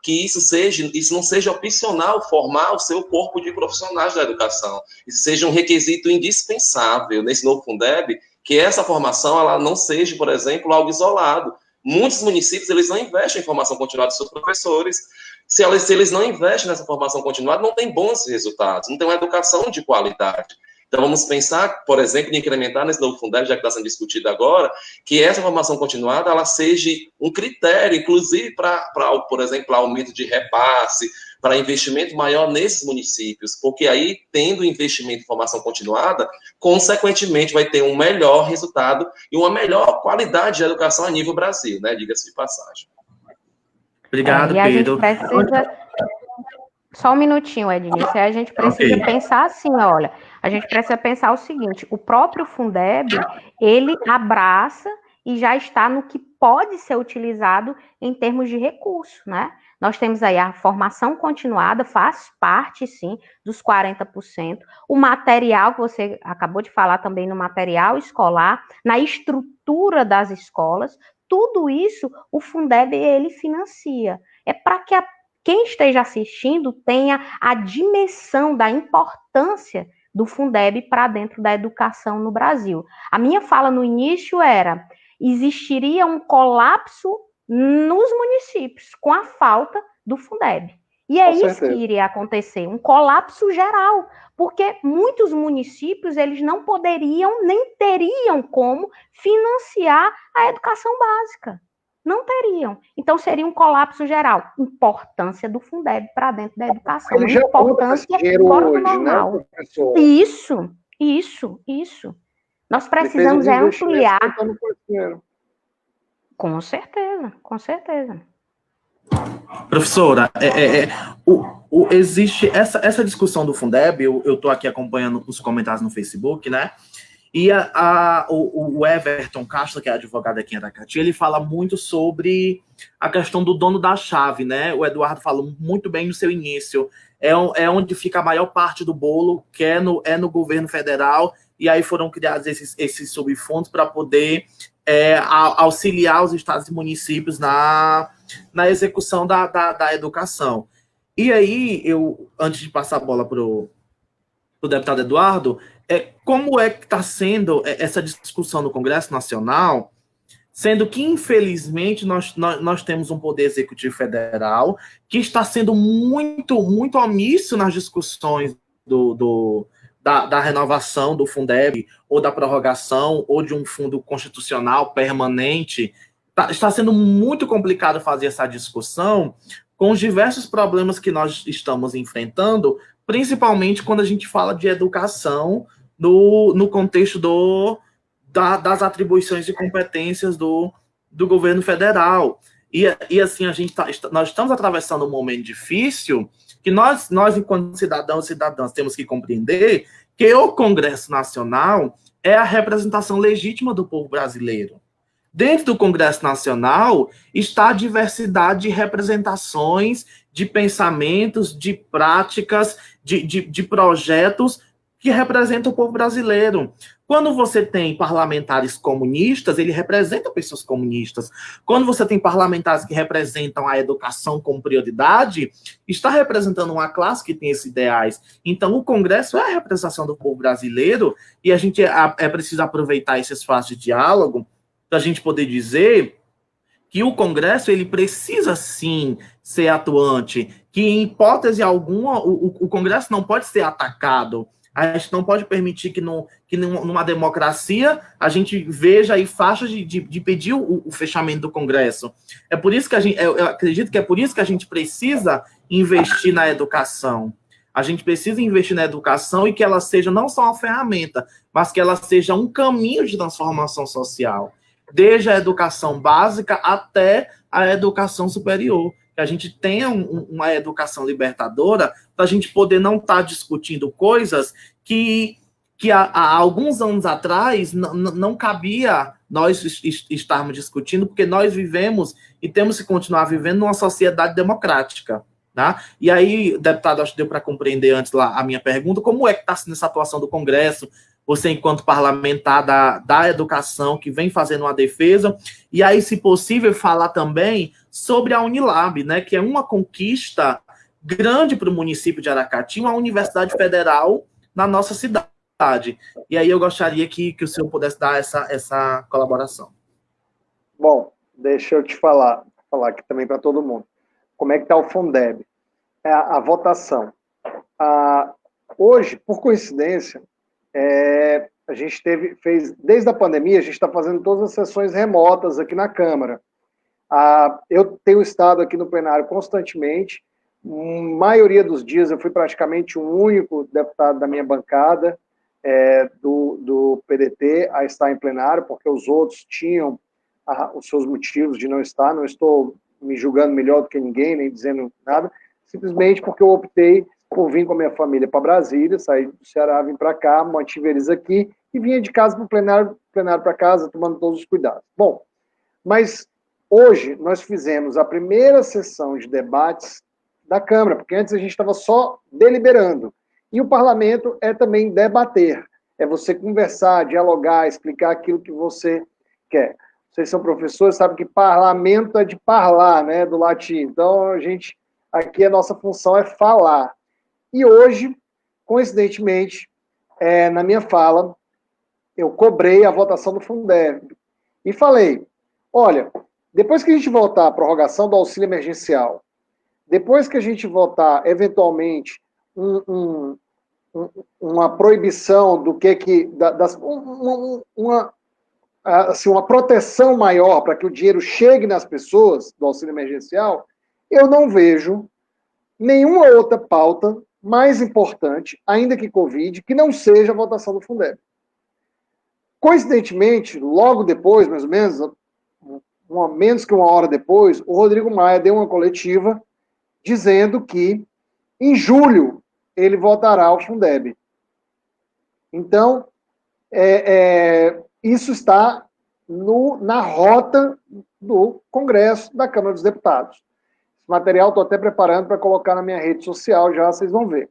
Speaker 4: Que isso não seja opcional formar o seu corpo de profissionais da educação. Isso seja um requisito indispensável nesse novo Fundeb, que essa formação ela não seja, por exemplo, algo isolado. Muitos municípios eles não investem em formação continuada dos seus professores. Se eles não investem nessa formação continuada, não tem bons resultados, não tem uma educação de qualidade. Então, vamos pensar, por exemplo, em incrementar nesse novo Fundeb, já que está sendo discutido agora, que essa formação continuada ela seja um critério, inclusive, para, por exemplo, aumento de repasse, para investimento maior nesses municípios, porque aí, tendo investimento em formação continuada, consequentemente, vai ter um melhor resultado e uma melhor qualidade de educação a nível Brasil, né? Diga-se de passagem.
Speaker 1: Obrigado,
Speaker 3: e a
Speaker 1: Pedro.
Speaker 3: gente precisa... Só um minutinho, Ednilson. A gente precisa pensar assim, olha, a gente precisa pensar o seguinte, o próprio Fundeb, ele abraça e já está no que pode ser utilizado em termos de recurso, né? Nós temos aí a formação continuada, faz parte, sim, dos 40%. O material, que você acabou de falar também no material escolar, na estrutura das escolas, tudo isso o Fundeb, ele financia. É para que quem esteja assistindo tenha a dimensão da importância do Fundeb para dentro da educação no Brasil. A minha fala no início era, existiria um colapso nos municípios com a falta do Fundeb. E é isso que iria acontecer, um colapso geral, porque muitos municípios eles não poderiam nem teriam como financiar a educação básica. Não teriam. Então, seria um colapso geral. Importância do Fundeb para dentro da educação.
Speaker 2: Ele já
Speaker 3: importância fora do normal.
Speaker 2: Né, professor?
Speaker 3: Isso. Nós precisamos ampliar. Com certeza.
Speaker 1: Professora, existe essa discussão do Fundeb, eu estou aqui acompanhando os comentários no Facebook, né? E o Everton Castro, que é advogado aqui em Aracati, ele fala muito sobre a questão do dono da chave, né? O Eduardo falou muito bem no seu início. É onde fica a maior parte do bolo, que é no governo federal, e aí foram criados esses subfundos para poder auxiliar os estados e municípios na execução da educação. E aí, antes de passar a bola para o deputado Eduardo, como é que está sendo essa discussão no Congresso Nacional, sendo que, infelizmente, nós temos um Poder Executivo Federal que está sendo muito, muito omisso nas discussões da renovação do Fundeb, ou da prorrogação, ou de um fundo constitucional permanente. Está sendo muito complicado fazer essa discussão com os diversos problemas que nós estamos enfrentando, principalmente quando a gente fala de educação no contexto das atribuições e competências do governo federal. E assim, nós estamos atravessando um momento difícil que nós enquanto cidadãos e cidadãs, temos que compreender que o Congresso Nacional é a representação legítima do povo brasileiro. Dentro do Congresso Nacional está a diversidade de representações, de pensamentos, de práticas, de projetos que representam o povo brasileiro. Quando você tem parlamentares comunistas, ele representa pessoas comunistas. Quando você tem parlamentares que representam a educação como prioridade, está representando uma classe que tem esses ideais. Então, o Congresso é a representação do povo brasileiro e a gente é preciso aproveitar esse espaço de diálogo para a gente poder dizer que o Congresso ele precisa, sim, ser atuante, que, em hipótese alguma, o Congresso não pode ser atacado. A gente não pode permitir que numa democracia a gente veja aí faixas de pedir o fechamento do Congresso. É por isso que eu acredito que é por isso que a gente precisa investir na educação. A gente precisa investir na educação e que ela seja não só uma ferramenta, mas que ela seja um caminho de transformação social, desde a educação básica até a educação superior. Que a gente tenha uma educação libertadora para a gente poder não estar discutindo coisas que há alguns anos atrás não cabia nós estarmos discutindo, porque nós vivemos e temos que continuar vivendo numa sociedade democrática. Tá? E aí, deputado, acho que deu para compreender antes lá a minha pergunta, como é que está sendo essa atuação do Congresso, você enquanto parlamentar da educação, que vem fazendo uma defesa, e aí, se possível, falar também sobre a Unilab, né, que é uma conquista grande para o município de Aracati, uma universidade federal na nossa cidade. universidade. E aí eu gostaria que o senhor pudesse dar essa colaboração.
Speaker 2: Bom, deixa eu te falar aqui também para todo mundo. Como é que está o Fundeb? A votação. Hoje, por coincidência, a gente fez, desde a pandemia, a gente está fazendo todas as sessões remotas aqui na Câmara. Eu tenho estado aqui no plenário constantemente. Maioria dos dias eu fui praticamente o único deputado da minha bancada, do PDT, a estar em plenário, porque os outros tinham os seus motivos de não estar. Não estou me julgando melhor do que ninguém, nem dizendo nada, simplesmente porque eu optei por vir com a minha família para Brasília, sair do Ceará, vim para cá, mantive eles aqui e vinha de casa para o plenário para casa, tomando todos os cuidados. Bom, mas hoje nós fizemos a primeira sessão de debates da Câmara, porque antes a gente estava só deliberando. E o parlamento é também debater, é você conversar, dialogar, explicar aquilo que você quer. Vocês são professores, sabem que parlamento é de parlar, né, do latim. Então, aqui a nossa função é falar. E hoje, coincidentemente, na minha fala, eu cobrei a votação do Fundeb. E falei, olha, depois que a gente votar a prorrogação do auxílio emergencial, depois que a gente votar, eventualmente, uma proibição do uma proteção maior para que o dinheiro chegue nas pessoas do auxílio emergencial, eu não vejo nenhuma outra pauta mais importante, ainda que Covid, que não seja a votação do Fundeb. Coincidentemente, logo depois, mais ou menos, menos que uma hora depois, o Rodrigo Maia deu uma coletiva dizendo que, em julho, ele votará o Fundeb. Então, isso está na rota do Congresso, da Câmara dos Deputados. Esse material estou até preparando para colocar na minha rede social, já vocês vão ver.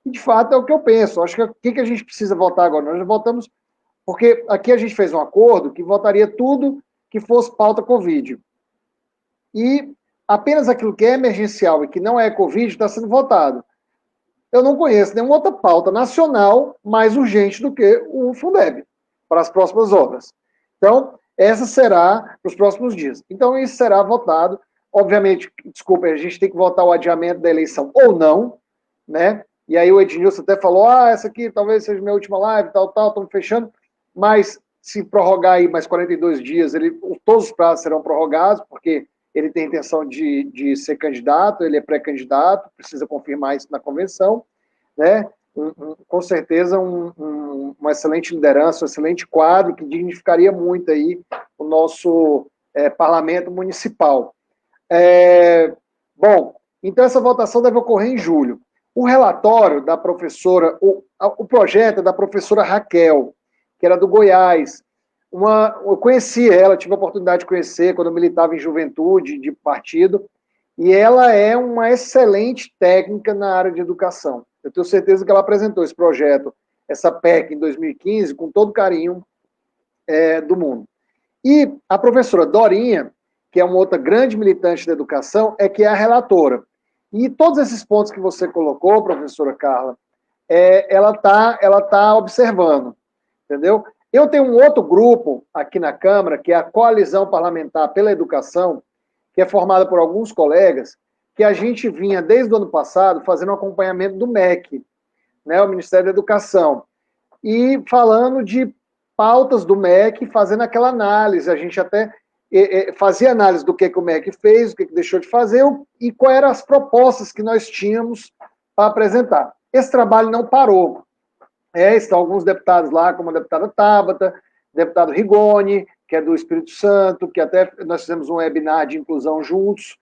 Speaker 2: E, de fato, é o que eu penso. Acho que o que a gente precisa votar agora? Nós já votamos, porque aqui a gente fez um acordo que votaria tudo que fosse pauta Covid. E apenas aquilo que é emergencial e que não é Covid está sendo votado. Eu não conheço nenhuma outra pauta nacional mais urgente do que o Fundeb para as próximas obras. Então, essa será para os próximos dias. Então, isso será votado. Obviamente, desculpa, a gente tem que votar o adiamento da eleição ou não, né? E aí o Ednilson até falou, essa aqui talvez seja minha última live, estamos fechando, mas se prorrogar aí mais 42 dias, todos os prazos serão prorrogados, porque ele tem intenção de ser candidato, ele é pré-candidato, precisa confirmar isso na convenção, né? Com certeza uma excelente liderança, um excelente quadro que dignificaria muito aí o nosso parlamento municipal. Bom, então essa votação deve ocorrer em julho. O relatório da professora, o projeto é da professora Raquel, que era do Goiás. Eu conheci ela, tive a oportunidade de conhecer quando eu militava em juventude, de partido, e ela é uma excelente técnica na área de educação. Eu tenho certeza que ela apresentou esse projeto, essa PEC, em 2015, com todo carinho do mundo. E a professora Dorinha, que é uma outra grande militante da educação, que é a relatora. E todos esses pontos que você colocou, professora Carla, ela tá observando, entendeu? Eu tenho um outro grupo aqui na Câmara, que é a Coalizão Parlamentar pela Educação, que é formada por alguns colegas, que a gente vinha, desde o ano passado, fazendo um acompanhamento do MEC, né, o Ministério da Educação, e falando de pautas do MEC, fazendo aquela análise. A gente até fazia análise do que o MEC fez, o que deixou de fazer, e quais eram as propostas que nós tínhamos para apresentar. Esse trabalho não parou. Estão alguns deputados lá, como a deputada Tabata, deputado Rigoni, que é do Espírito Santo, que até nós fizemos um webinar de inclusão juntos,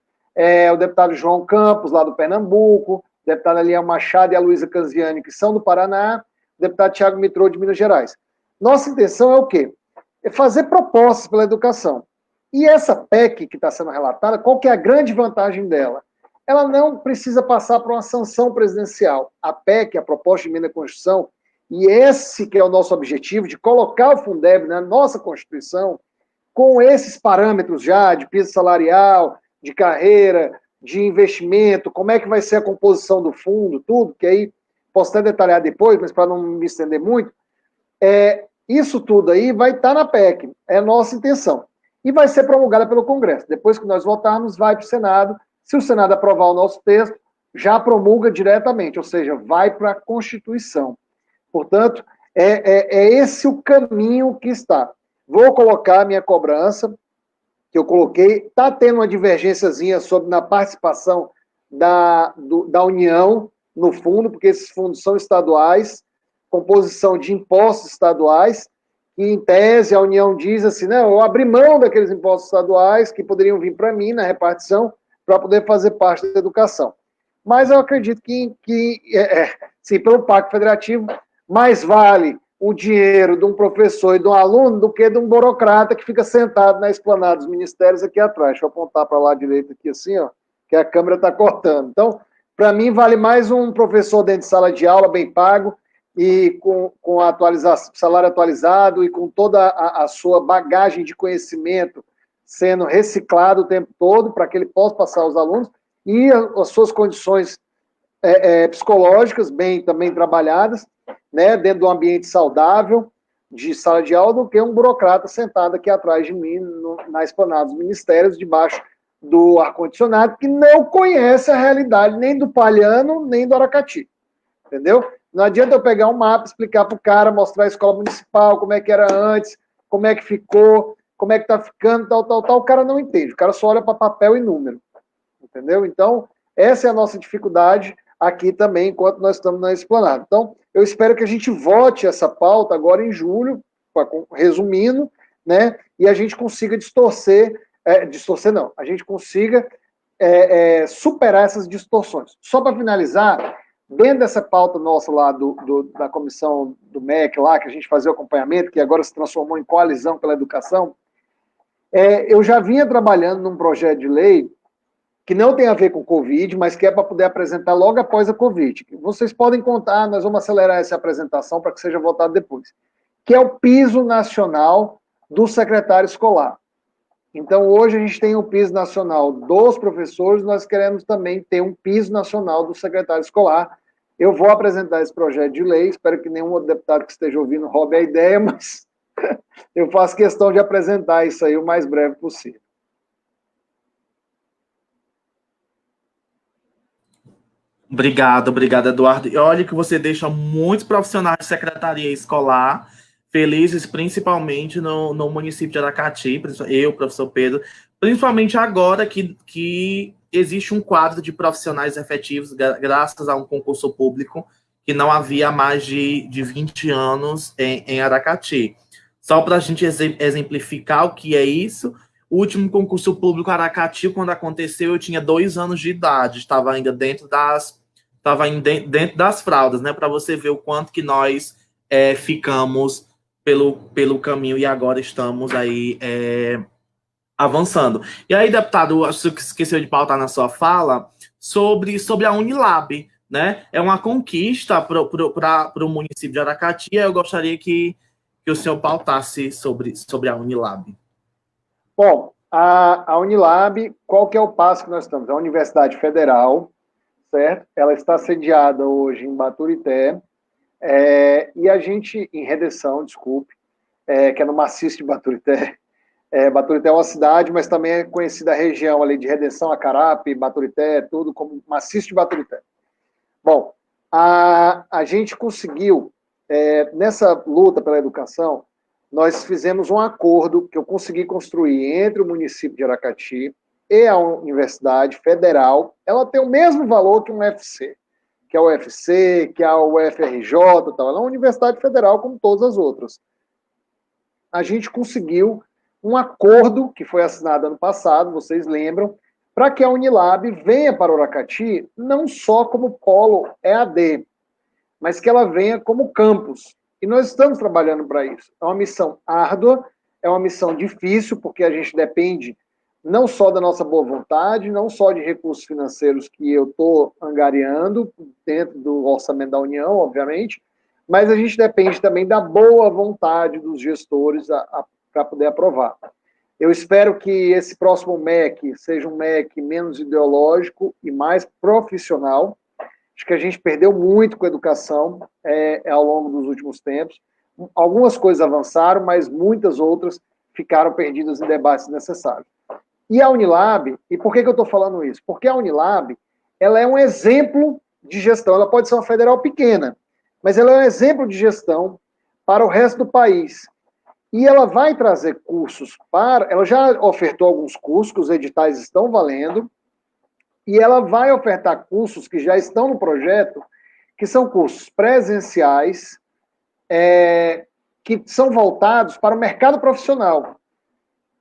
Speaker 2: o deputado João Campos, lá do Pernambuco, o deputado Eliel Machado e a Luísa Canziani, que são do Paraná, o deputado Tiago Mitrô, de Minas Gerais. Nossa intenção é o quê? É fazer propostas pela educação. E essa PEC que está sendo relatada, qual que é a grande vantagem dela? Ela não precisa passar por uma sanção presidencial. A PEC, a proposta de emenda à Constituição, e esse que é o nosso objetivo, de colocar o Fundeb na nossa Constituição, com esses parâmetros já de piso salarial, de carreira, de investimento, como é que vai ser a composição do fundo, tudo, que aí posso até detalhar depois, mas para não me estender muito, isso tudo aí vai estar na PEC, é a nossa intenção. E vai ser promulgada pelo Congresso. Depois que nós votarmos, vai para o Senado. Se o Senado aprovar o nosso texto, já promulga diretamente, ou seja, vai para a Constituição. Portanto, é esse o caminho que está. Vou colocar a minha cobrança, que eu coloquei, está tendo uma divergênciazinha sobre na participação da União no fundo, porque esses fundos são estaduais, composição de impostos estaduais, e em tese a União diz assim, não, eu abri mão daqueles impostos estaduais que poderiam vir para mim na repartição para poder fazer parte da educação. Mas eu acredito que sim, pelo Pacto Federativo, mais vale o dinheiro de um professor e de um aluno do que de um burocrata que fica sentado na esplanada dos ministérios aqui atrás. Deixa eu apontar para lá direito aqui assim, ó, que a câmera está cortando. Então, para mim, vale mais um professor dentro de sala de aula, bem pago, e com salário atualizado e com toda a sua bagagem de conhecimento sendo reciclado o tempo todo para que ele possa passar aos alunos e as suas condições psicológicas bem também trabalhadas, né, dentro de um ambiente saudável de sala de aula, do que um burocrata sentado aqui atrás de mim na esplanada dos ministérios, debaixo do ar-condicionado, que não conhece a realidade nem do Palhano, nem do Aracati. Entendeu? Não adianta eu pegar um mapa, explicar para o cara, mostrar a escola municipal, como é que era antes, como é que ficou, como é que está ficando, tal, o cara não entende. O cara só olha para papel e número. Entendeu? Então, essa é a nossa dificuldade aqui também, enquanto nós estamos na esplanada. Então, eu espero que a gente vote essa pauta agora em julho, resumindo, né, e a gente consiga a gente consiga superar essas distorções. Só para finalizar, dentro dessa pauta nossa lá da comissão do MEC, lá, que a gente fazia o acompanhamento, que agora se transformou em coalizão pela educação, eu já vinha trabalhando num projeto de lei que não tem a ver com o Covid, mas que é para poder apresentar logo após a Covid. Vocês podem contar, nós vamos acelerar essa apresentação para que seja votado depois, que é o piso nacional do secretário escolar. Então, hoje a gente tem o piso nacional dos professores, nós queremos também ter um piso nacional do secretário escolar. Eu vou apresentar esse projeto de lei, espero que nenhum outro deputado que esteja ouvindo roube a ideia, mas eu faço questão de apresentar isso aí o mais breve possível.
Speaker 1: Obrigado, Eduardo. E olha que você deixa muitos profissionais de secretaria escolar felizes, principalmente no município de Aracati, eu, professor Pedro, principalmente agora que existe um quadro de profissionais efetivos, graças a um concurso público que não havia há mais de 20 anos em Aracati. Só para a gente exemplificar o que é isso, o último concurso público Aracati, quando aconteceu, eu tinha 2 anos de idade, estava ainda dentro das fraldas, né? Para você ver o quanto que nós ficamos pelo caminho e agora estamos aí avançando. E aí, deputado, acho que esqueceu de pautar na sua fala sobre a Unilab, né? É uma conquista para o município de Aracati, e eu gostaria que o senhor pautasse sobre a Unilab.
Speaker 2: Bom, a Unilab, qual que é o passo que nós estamos? É a Universidade Federal, certo? Ela está sediada hoje em Baturité, e a gente, em Redenção, desculpe, que é no maciço de Baturité. Baturité é uma cidade, mas também é conhecida a região ali de Redenção, Acarape, Baturité, tudo como maciço de Baturité. Bom, a gente conseguiu, nessa luta pela educação, nós fizemos um acordo que eu consegui construir entre o município de Aracati e a Universidade Federal. Ela tem o mesmo valor que um UFC, que a UFC, que a UFRJ, tal. Ela é uma universidade federal como todas as outras. A gente conseguiu um acordo que foi assinado ano passado, vocês lembram, para que a Unilab venha para o Aracati não só como polo EAD, mas que ela venha como campus. E nós estamos trabalhando para isso. É uma missão árdua, é uma missão difícil, porque a gente depende não só da nossa boa vontade, não só de recursos financeiros que eu estou angariando dentro do orçamento da União, obviamente, mas a gente depende também da boa vontade dos gestores para poder aprovar. Eu espero que esse próximo MEC seja um MEC menos ideológico e mais profissional. Acho que a gente perdeu muito com a educação ao longo dos últimos tempos. Algumas coisas avançaram, mas muitas outras ficaram perdidas em debates necessários. E a Unilab, e por que eu estou falando isso? Porque a Unilab, ela é um exemplo de gestão, ela pode ser uma federal pequena, mas ela é um exemplo de gestão para o resto do país. E ela vai trazer cursos ela já ofertou alguns cursos, que os editais estão valendo, e ela vai ofertar cursos que já estão no projeto, que são cursos presenciais, que são voltados para o mercado profissional.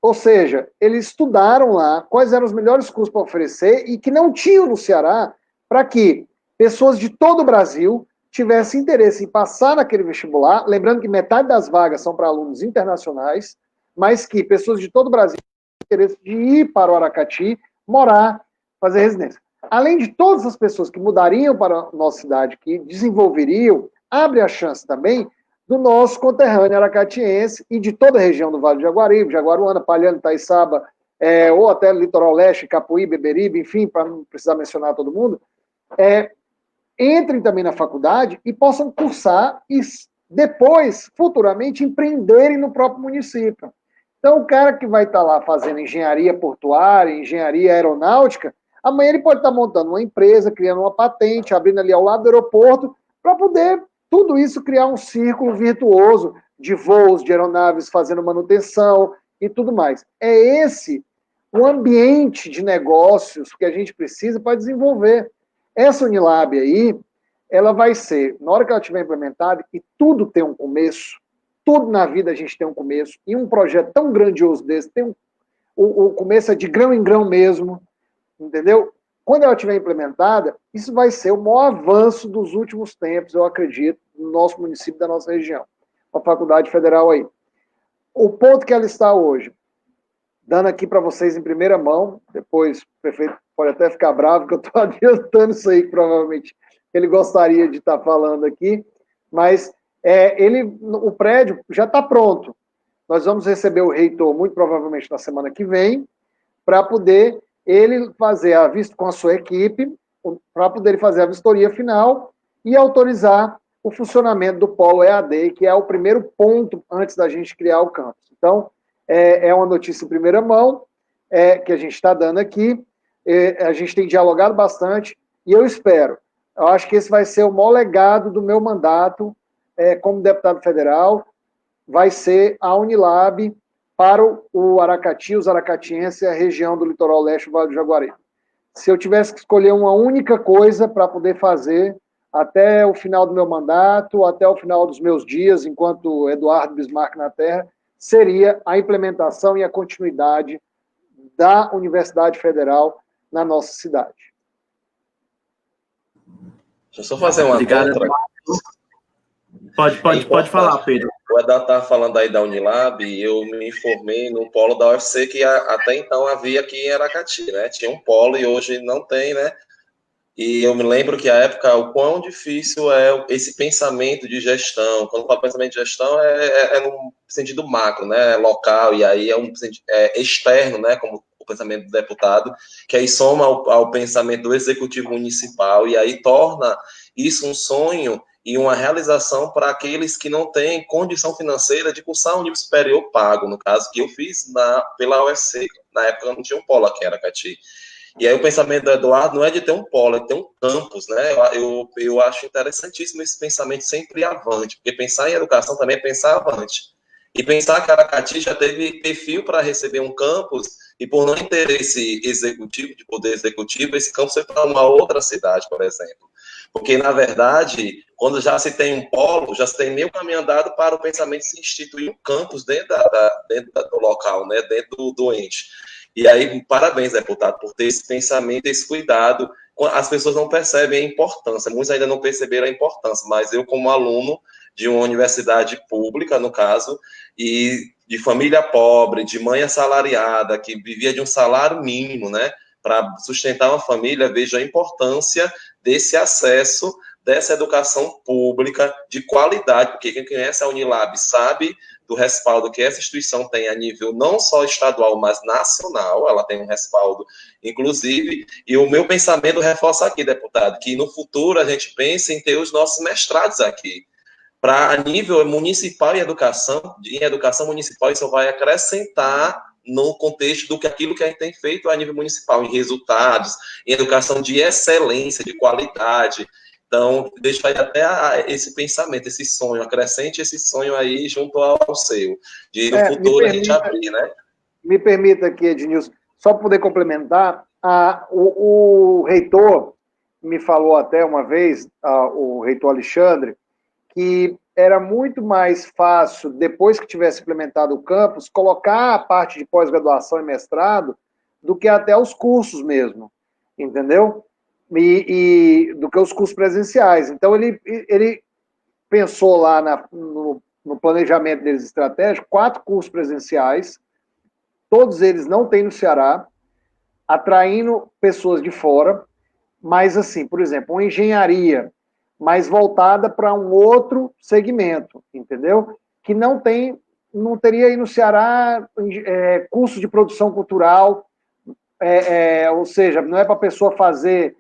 Speaker 2: Ou seja, eles estudaram lá quais eram os melhores cursos para oferecer e que não tinham no Ceará, para que pessoas de todo o Brasil tivessem interesse em passar naquele vestibular, lembrando que metade das vagas são para alunos internacionais, mas que pessoas de todo o Brasil têm interesse de ir para o Aracati, morar, fazer residência. Além de todas as pessoas que mudariam para a nossa cidade, que desenvolveriam, abre a chance também do nosso conterrâneo aracatiense e de toda a região do Vale do Jaguaribe, Jaguaruana, Palhano, Itaiçaba, ou até Litoral Leste, Capuí, Beberibe, enfim, para não precisar mencionar todo mundo, entrem também na faculdade e possam cursar e depois, futuramente, empreenderem no próprio município. Então, o cara que vai estar lá fazendo engenharia portuária, engenharia aeronáutica, amanhã ele pode estar montando uma empresa, criando uma patente, abrindo ali ao lado do aeroporto, para poder tudo isso criar um círculo virtuoso de voos, de aeronaves fazendo manutenção e tudo mais. É esse o ambiente de negócios que a gente precisa para desenvolver. Essa Unilab aí, ela vai ser, na hora que ela estiver implementada, e tudo tem um começo, tudo na vida a gente tem um começo, e um projeto tão grandioso desse, o começo é de grão em grão mesmo, entendeu? Quando ela estiver implementada, isso vai ser o maior avanço dos últimos tempos, eu acredito, no nosso município, da nossa região. A faculdade federal aí. O ponto que ela está hoje, dando aqui para vocês em primeira mão, depois o prefeito pode até ficar bravo, que eu estou adiantando isso aí, que provavelmente ele gostaria de estar falando aqui, mas o prédio já está pronto. Nós vamos receber o reitor, muito provavelmente na semana que vem, para poder ele fazer a vista com a sua equipe, para poder fazer a vistoria final e autorizar o funcionamento do polo EAD, que é o primeiro ponto antes da gente criar o campus. Então, é uma notícia em primeira mão que a gente está dando aqui, a gente tem dialogado bastante, e eu acho que esse vai ser o maior legado do meu mandato como deputado federal, vai ser a Unilab para o Aracati, os aracatienses e a região do litoral leste do Vale do Jaguaribe. Se eu tivesse que escolher uma única coisa para poder fazer até o final do meu mandato, até o final dos meus dias, enquanto Eduardo Bismarck na Terra, seria a implementação e a continuidade da Universidade Federal na nossa cidade.
Speaker 4: Deixa eu só fazer uma contra.
Speaker 1: Pode falar, Pedro.
Speaker 4: O Eduardo estava falando aí da Unilab e eu me informei no polo da UFC que até então havia aqui em Aracati, né? Tinha um polo e hoje não tem, né? E eu me lembro que a época, o quão difícil é esse pensamento de gestão. Quando falo pensamento de gestão, é num sentido macro, né? Local, e aí é externo, né? Como o pensamento do deputado, que aí soma ao pensamento do executivo municipal, e aí torna isso um sonho e uma realização para aqueles que não têm condição financeira de cursar um nível superior pago, no caso que eu fiz pela UFC. Na época eu não tinha um polo aqui em Aracati. E aí o pensamento do Eduardo não é de ter um polo, é de ter um campus, né? Eu acho interessantíssimo esse pensamento sempre avante, porque pensar em educação também é pensar avante. E pensar que Aracati já teve perfil para receber um campus, e por não ter esse executivo, de poder executivo, esse campus foi para uma outra cidade, por exemplo. Porque, na verdade, quando já se tem um polo, já se tem meio caminho andado para o pensamento de se instituir um campus dentro do local, né? Dentro do ente. E aí, parabéns, deputado, por ter esse pensamento, esse cuidado. As pessoas não percebem a importância, muitos ainda não perceberam a importância, mas eu, como aluno de uma universidade pública, no caso, e de família pobre, de mãe assalariada, que vivia de um salário mínimo, né, para sustentar uma família, vejo a importância desse acesso, dessa educação pública de qualidade, porque quem conhece a Unilab sabe do respaldo que essa instituição tem a nível não só estadual, mas nacional. Ela tem um respaldo, inclusive, e o meu pensamento reforça aqui, deputado, que no futuro a gente pense em ter os nossos mestrados aqui. para a nível municipal em educação municipal, isso vai acrescentar no contexto do que aquilo que a gente tem feito a nível municipal, em resultados, em educação de excelência, de qualidade. Então, deixa aí até esse pensamento, esse sonho, acrescente esse sonho aí junto ao seu, de no futuro a gente abrir, né?
Speaker 2: Me permita aqui, Ednilson, só poder complementar, o reitor me falou até uma vez, o reitor Alexandre, que era muito mais fácil, depois que tivesse implementado o campus, colocar a parte de pós-graduação e mestrado do que até os cursos mesmo, entendeu? E do que os cursos presenciais. Então, ele pensou lá no planejamento deles estratégico, 4 cursos presenciais, todos eles não tem no Ceará, atraindo pessoas de fora, mas assim, por exemplo, uma engenharia mais voltada para um outro segmento, entendeu? Que não teria aí no Ceará curso de produção cultural, ou seja, não é para a pessoa fazer,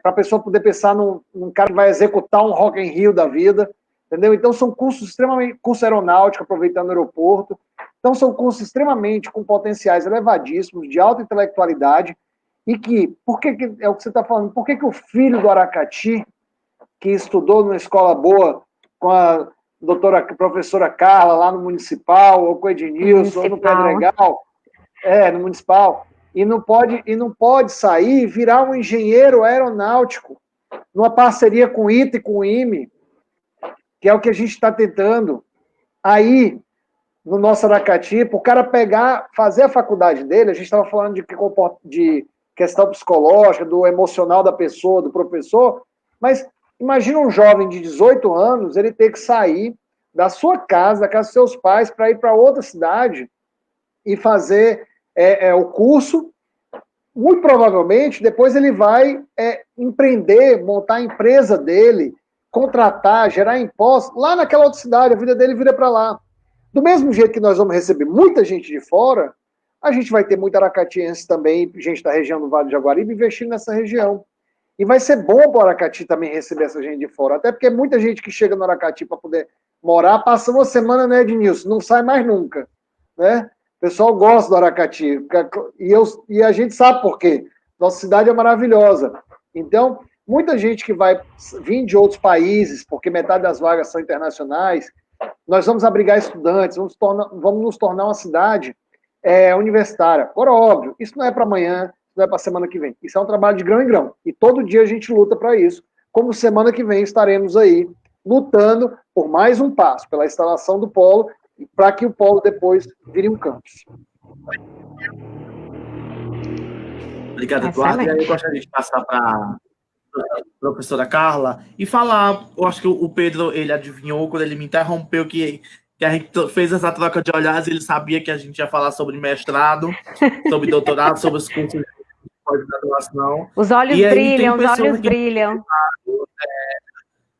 Speaker 2: para a pessoa poder pensar num cara que vai executar um Rock in Rio da vida, entendeu? Então são cursos extremamente, curso aeronáutico, aproveitando o aeroporto, então são cursos extremamente com potenciais elevadíssimos, de alta intelectualidade, e que, é o que você está falando, por que o filho do Aracati, que estudou numa escola boa com a professora Carla lá no Municipal, ou com o Ednilson, ou no Pedregal, no Municipal, e não pode sair e virar um engenheiro aeronáutico, numa parceria com o ITA e com o IME, que é o que a gente está tentando. Aí, no nosso Aracati, para o cara fazer a faculdade dele, a gente estava falando de questão psicológica, do emocional da pessoa, do professor, mas imagina um jovem de 18 anos, ele ter que sair da sua casa, da casa dos seus pais, para ir para outra cidade e fazer o curso. Muito provavelmente, depois ele vai empreender, montar a empresa dele, contratar, gerar impostos, lá naquela outra cidade, a vida dele vira para lá. Do mesmo jeito que nós vamos receber muita gente de fora, a gente vai ter muito aracatiense também, gente da região do Vale do Jaguaribe, investindo nessa região. E vai ser bom para o Aracati também receber essa gente de fora, até porque muita gente que chega no Aracati para poder morar, passa uma semana, né, Ednilson? Não sai mais nunca, né? O pessoal gosta do Aracati, e a gente sabe por quê. Nossa cidade é maravilhosa. Então, muita gente que vai vir de outros países, porque metade das vagas são internacionais, nós vamos abrigar estudantes, vamos nos tornar uma cidade universitária. Por óbvio, isso não é para amanhã, não é para a semana que vem. Isso é um trabalho de grão em grão. E todo dia a gente luta para isso. Como semana que vem estaremos aí lutando por mais um passo, pela instalação do polo, para que o polo depois vire um campus.
Speaker 1: Obrigado, Eduardo. E aí eu gostaria de passar para a professora Carla e falar, eu acho que o Pedro, ele adivinhou quando ele me interrompeu que a gente fez essa troca de olhares, ele sabia que a gente ia falar sobre mestrado, sobre doutorado, sobre os cursos de pós-graduação.
Speaker 3: Os olhos brilham, os olhos brilham.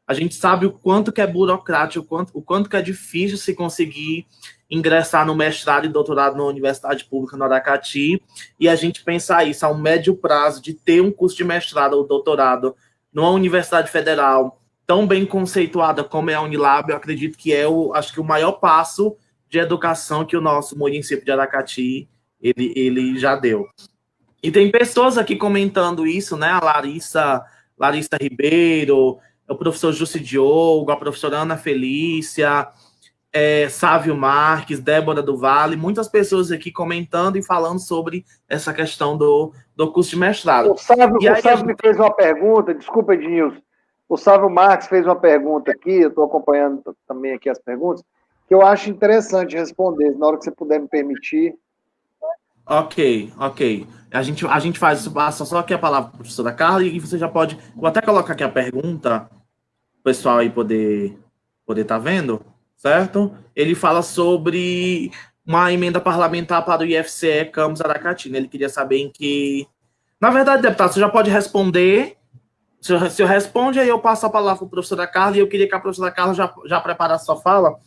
Speaker 1: A gente sabe o quanto que é burocrático, o quanto que é difícil se conseguir ingressar no mestrado e doutorado na Universidade Pública no Aracati, e a gente pensar isso a um médio prazo de ter um curso de mestrado ou doutorado numa universidade federal tão bem conceituada como é a Unilab, eu acredito que acho que o maior passo de educação que o nosso município de Aracati ele já deu. E tem pessoas aqui comentando isso, né? A Larissa Ribeiro, o professor Jussi Diogo, a professora Ana Felícia, Sávio Marques, Débora do Vale, muitas pessoas aqui comentando e falando sobre essa questão do curso de mestrado.
Speaker 2: O Sávio me fez uma pergunta, desculpa, Ednilson. O Sávio Marques fez uma pergunta aqui, eu estou acompanhando também aqui as perguntas, que eu acho interessante responder, na hora que você puder me permitir.
Speaker 1: Ok. A gente faz isso, passa só aqui a palavra para a professora Carla, e você já pode... Vou até colocar aqui a pergunta, o pessoal aí poder estar vendo, certo? Ele fala sobre uma emenda parlamentar para o IFCE Campus Aracati, né? Ele queria saber em que... Na verdade, deputado, você já pode responder. Se eu responde, aí eu passo a palavra para a professora Carla, e eu queria que a professora Carla já preparasse sua fala,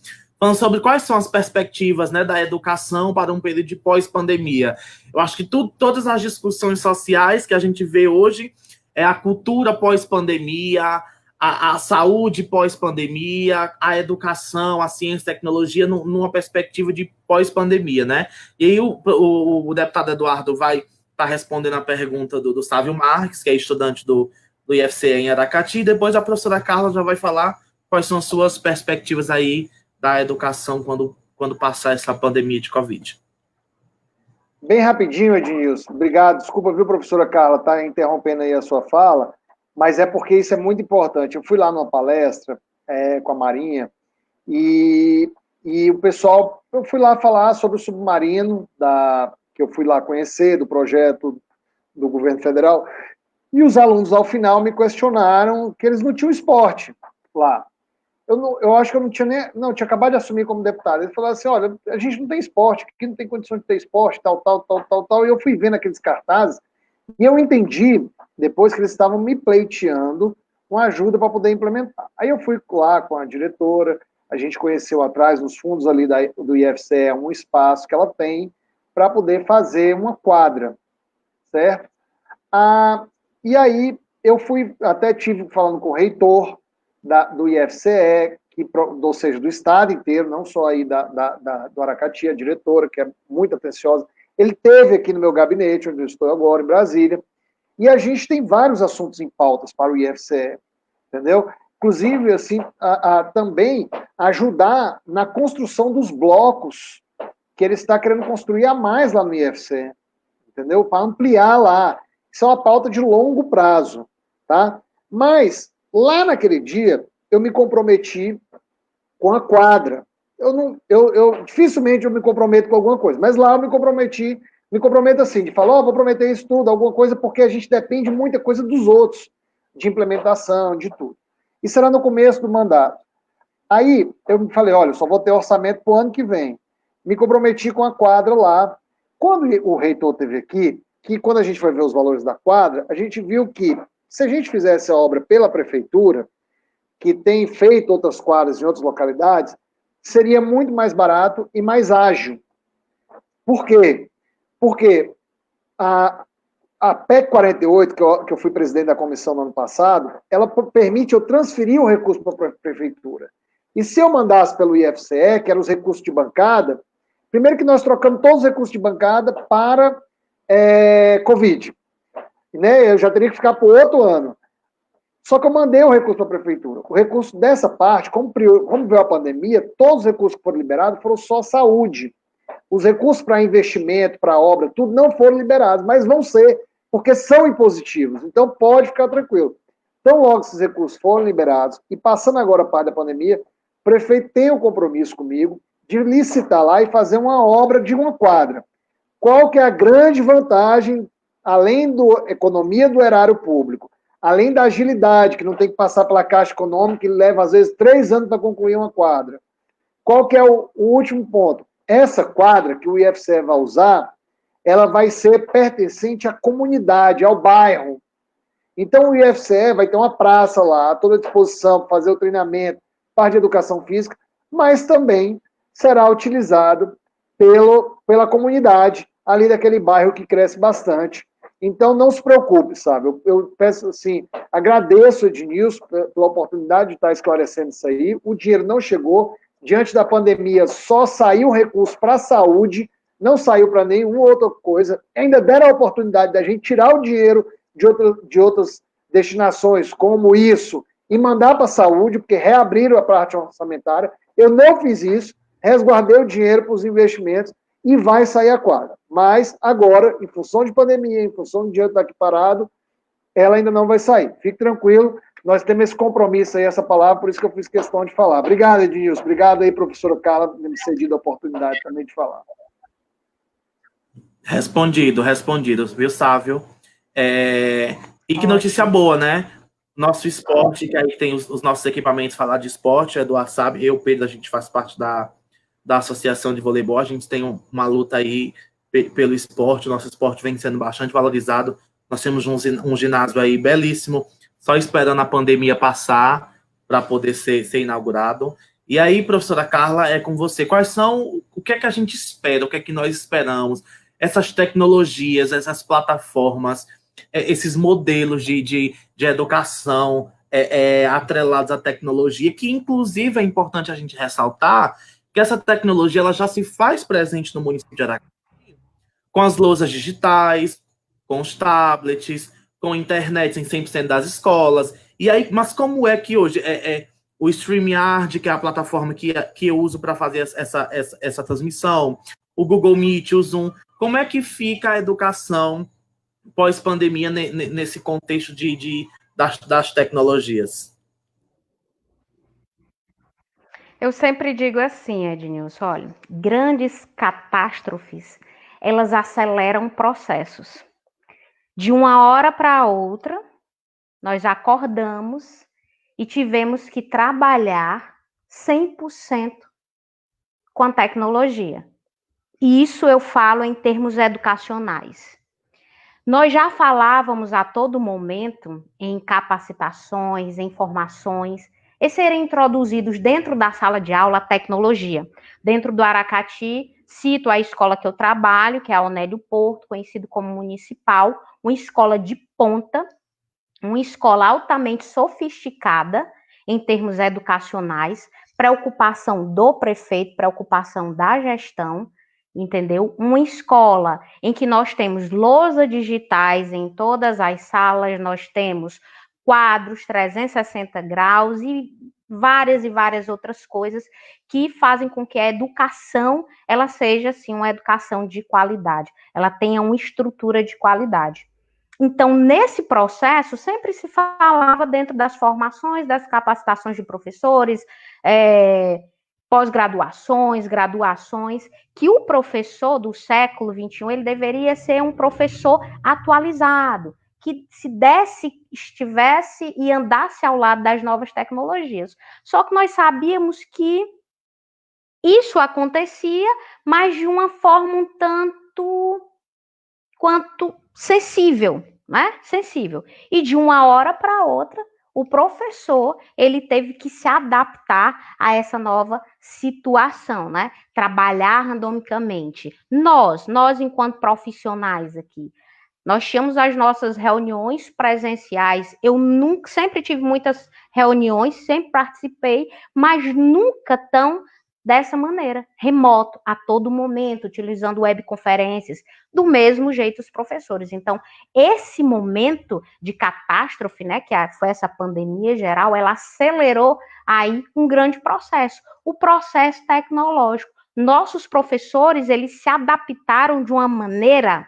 Speaker 1: falando sobre quais são as perspectivas, né, da educação para um período de pós-pandemia. Eu acho que todas as discussões sociais que a gente vê hoje é a cultura pós-pandemia, a saúde pós-pandemia, a educação, a ciência e tecnologia numa perspectiva de pós-pandemia, né? E aí o deputado Eduardo vai estar respondendo a pergunta do Sávio Marques, que é estudante do IFCE em Aracati, e depois a professora Carla já vai falar quais são as suas perspectivas aí da educação quando passar essa pandemia de Covid.
Speaker 2: Bem rapidinho, Ednilson. Obrigado. Desculpa, viu, professora Carla, tá interrompendo aí a sua fala, mas é porque isso é muito importante. Eu fui lá numa palestra com a Marinha e o pessoal, eu fui lá falar sobre o submarino que eu fui lá conhecer, do projeto do governo federal, e os alunos, ao final, me questionaram que eles não tinham esporte lá. Eu acho que eu não tinha nem... Não, eu tinha acabado de assumir como deputado. Eles falaram assim, olha, a gente não tem esporte, aqui não tem condição de ter esporte, tal. E eu fui vendo aqueles cartazes, e eu entendi, depois, que eles estavam me pleiteando uma ajuda para poder implementar. Aí eu fui lá com a diretora, a gente conheceu atrás, nos fundos ali do IFCE, um espaço que ela tem para poder fazer uma quadra, certo? E aí eu até tive falando com o reitor do IFCE, ou seja, do estado inteiro, não só aí do Aracati, a diretora, que é muito atenciosa. Ele esteve aqui no meu gabinete, onde eu estou agora, em Brasília, e a gente tem vários assuntos em pautas para o IFCE, entendeu? Inclusive, assim, também ajudar na construção dos blocos que ele está querendo construir a mais lá no IFCE, entendeu? Para ampliar lá. Isso é uma pauta de longo prazo, tá? Mas, lá naquele dia, eu me comprometi com a quadra. Dificilmente eu me comprometo com alguma coisa, mas lá eu me comprometo assim, de falar, vou prometer isso tudo, alguma coisa, porque a gente depende de muita coisa dos outros, de implementação, de tudo. Isso será no começo do mandato. Aí, eu falei, olha, eu só vou ter orçamento para o ano que vem. Me comprometi com a quadra lá. Quando o reitor esteve aqui, que quando a gente foi ver os valores da quadra, a gente viu que, se a gente fizesse a obra pela prefeitura, que tem feito outras quadras em outras localidades, seria muito mais barato e mais ágil. Por quê? Porque a PEC 48, que eu fui presidente da comissão no ano passado, ela permite eu transferir o recurso para a prefeitura. E se eu mandasse pelo IFCE, que eram os recursos de bancada, primeiro que nós trocamos todos os recursos de bancada para Covid. Né? Eu já teria que ficar por outro ano. Só que eu mandei o recurso para a prefeitura. O recurso dessa parte, como veio a pandemia, todos os recursos que foram liberados foram só saúde. Os recursos para investimento, para obra, tudo não foram liberados, mas vão ser, porque são impositivos. Então pode ficar tranquilo. Então logo esses recursos foram liberados, e passando agora a parte da pandemia, o prefeito tem um compromisso comigo de licitar lá e fazer uma obra de uma quadra. Qual que é a grande vantagem, além da economia do erário público, além da agilidade, que não tem que passar pela Caixa Econômica, que leva, às vezes, 3 anos para concluir uma quadra. Qual que é o último ponto? Essa quadra que o IFCE vai usar, ela vai ser pertencente à comunidade, ao bairro. Então, o IFCE vai ter uma praça lá, à toda disposição para fazer o treinamento, parte de educação física, mas também será utilizado pela comunidade, ali daquele bairro que cresce bastante. Então, não se preocupe, sabe? Eu peço assim, agradeço, Ednilson, pela oportunidade de estar esclarecendo isso aí. O dinheiro não chegou. Diante da pandemia, só saiu recurso para a saúde, não saiu para nenhuma outra coisa. Ainda deram a oportunidade da gente tirar o dinheiro de outras destinações, como isso, e mandar para a saúde, porque reabriram a parte orçamentária. Eu não fiz isso, resguardei o dinheiro para os investimentos, e vai sair a quadra. Mas, agora, em função de pandemia, em função do dinheiro estar aqui parado, ela ainda não vai sair. Fique tranquilo, nós temos esse compromisso aí, essa palavra, por isso que eu fiz questão de falar. Obrigado, Ednilson. Obrigado aí, professora Carla, por me cedido a oportunidade também de falar.
Speaker 1: Respondido, viu, Sávio? E que notícia boa, né? Nosso esporte, que aí tem os nossos equipamentos, falar de esporte, Eduardo sabe, eu, Pedro, a gente faz parte da Associação de Voleibol, a gente tem uma luta aí pelo esporte, o nosso esporte vem sendo bastante valorizado, nós temos um ginásio aí belíssimo, só esperando a pandemia passar para poder ser inaugurado. E aí, professora Carla, é com você, o que é que a gente espera, o que é que nós esperamos, essas tecnologias, essas plataformas, esses modelos de educação, atrelados à tecnologia, que inclusive é importante a gente ressaltar que essa tecnologia ela já se faz presente no município de Aracati, com as louças digitais, com os tablets, com internet em 100% das escolas. E aí, mas como é que hoje o StreamYard, que é a plataforma que eu uso para fazer essa transmissão, o Google Meet, o Zoom, como é que fica a educação pós-pandemia nesse contexto das tecnologias?
Speaker 3: Eu sempre digo assim, Ednilson, olha, grandes catástrofes, elas aceleram processos. De uma hora para outra, nós acordamos e tivemos que trabalhar 100% com a tecnologia. E isso eu falo em termos educacionais. Nós já falávamos a todo momento em capacitações, em formações, e serem introduzidos dentro da sala de aula a tecnologia. Dentro do Aracati, cito a escola que eu trabalho, que é a Onélio Porto, conhecido como municipal, uma escola de ponta, uma escola altamente sofisticada em termos educacionais, preocupação do prefeito, preocupação da gestão, entendeu? Uma escola em que nós temos lousa digitais em todas as salas, nós temos quadros 360 graus e várias outras coisas que fazem com que a educação ela seja assim uma educação de qualidade, ela tenha uma estrutura de qualidade. Então, nesse processo, sempre se falava dentro das formações, das capacitações de professores, pós-graduações, graduações, que o professor do século XXI, ele deveria ser um professor atualizado, que se desse, estivesse e andasse ao lado das novas tecnologias. Só que nós sabíamos que isso acontecia, mas de uma forma um tanto quanto sensível, né? Sensível. E de uma hora para outra, o professor, ele teve que se adaptar a essa nova situação, né? Trabalhar randomicamente. Nós enquanto profissionais aqui, nós tínhamos as nossas reuniões presenciais. Eu sempre tive muitas reuniões, sempre participei, mas nunca tão dessa maneira, remoto, a todo momento, utilizando webconferências, do mesmo jeito os professores. Então, esse momento de catástrofe, né, que foi essa pandemia geral, ela acelerou aí um grande processo, o processo tecnológico. Nossos professores, eles se adaptaram de uma maneira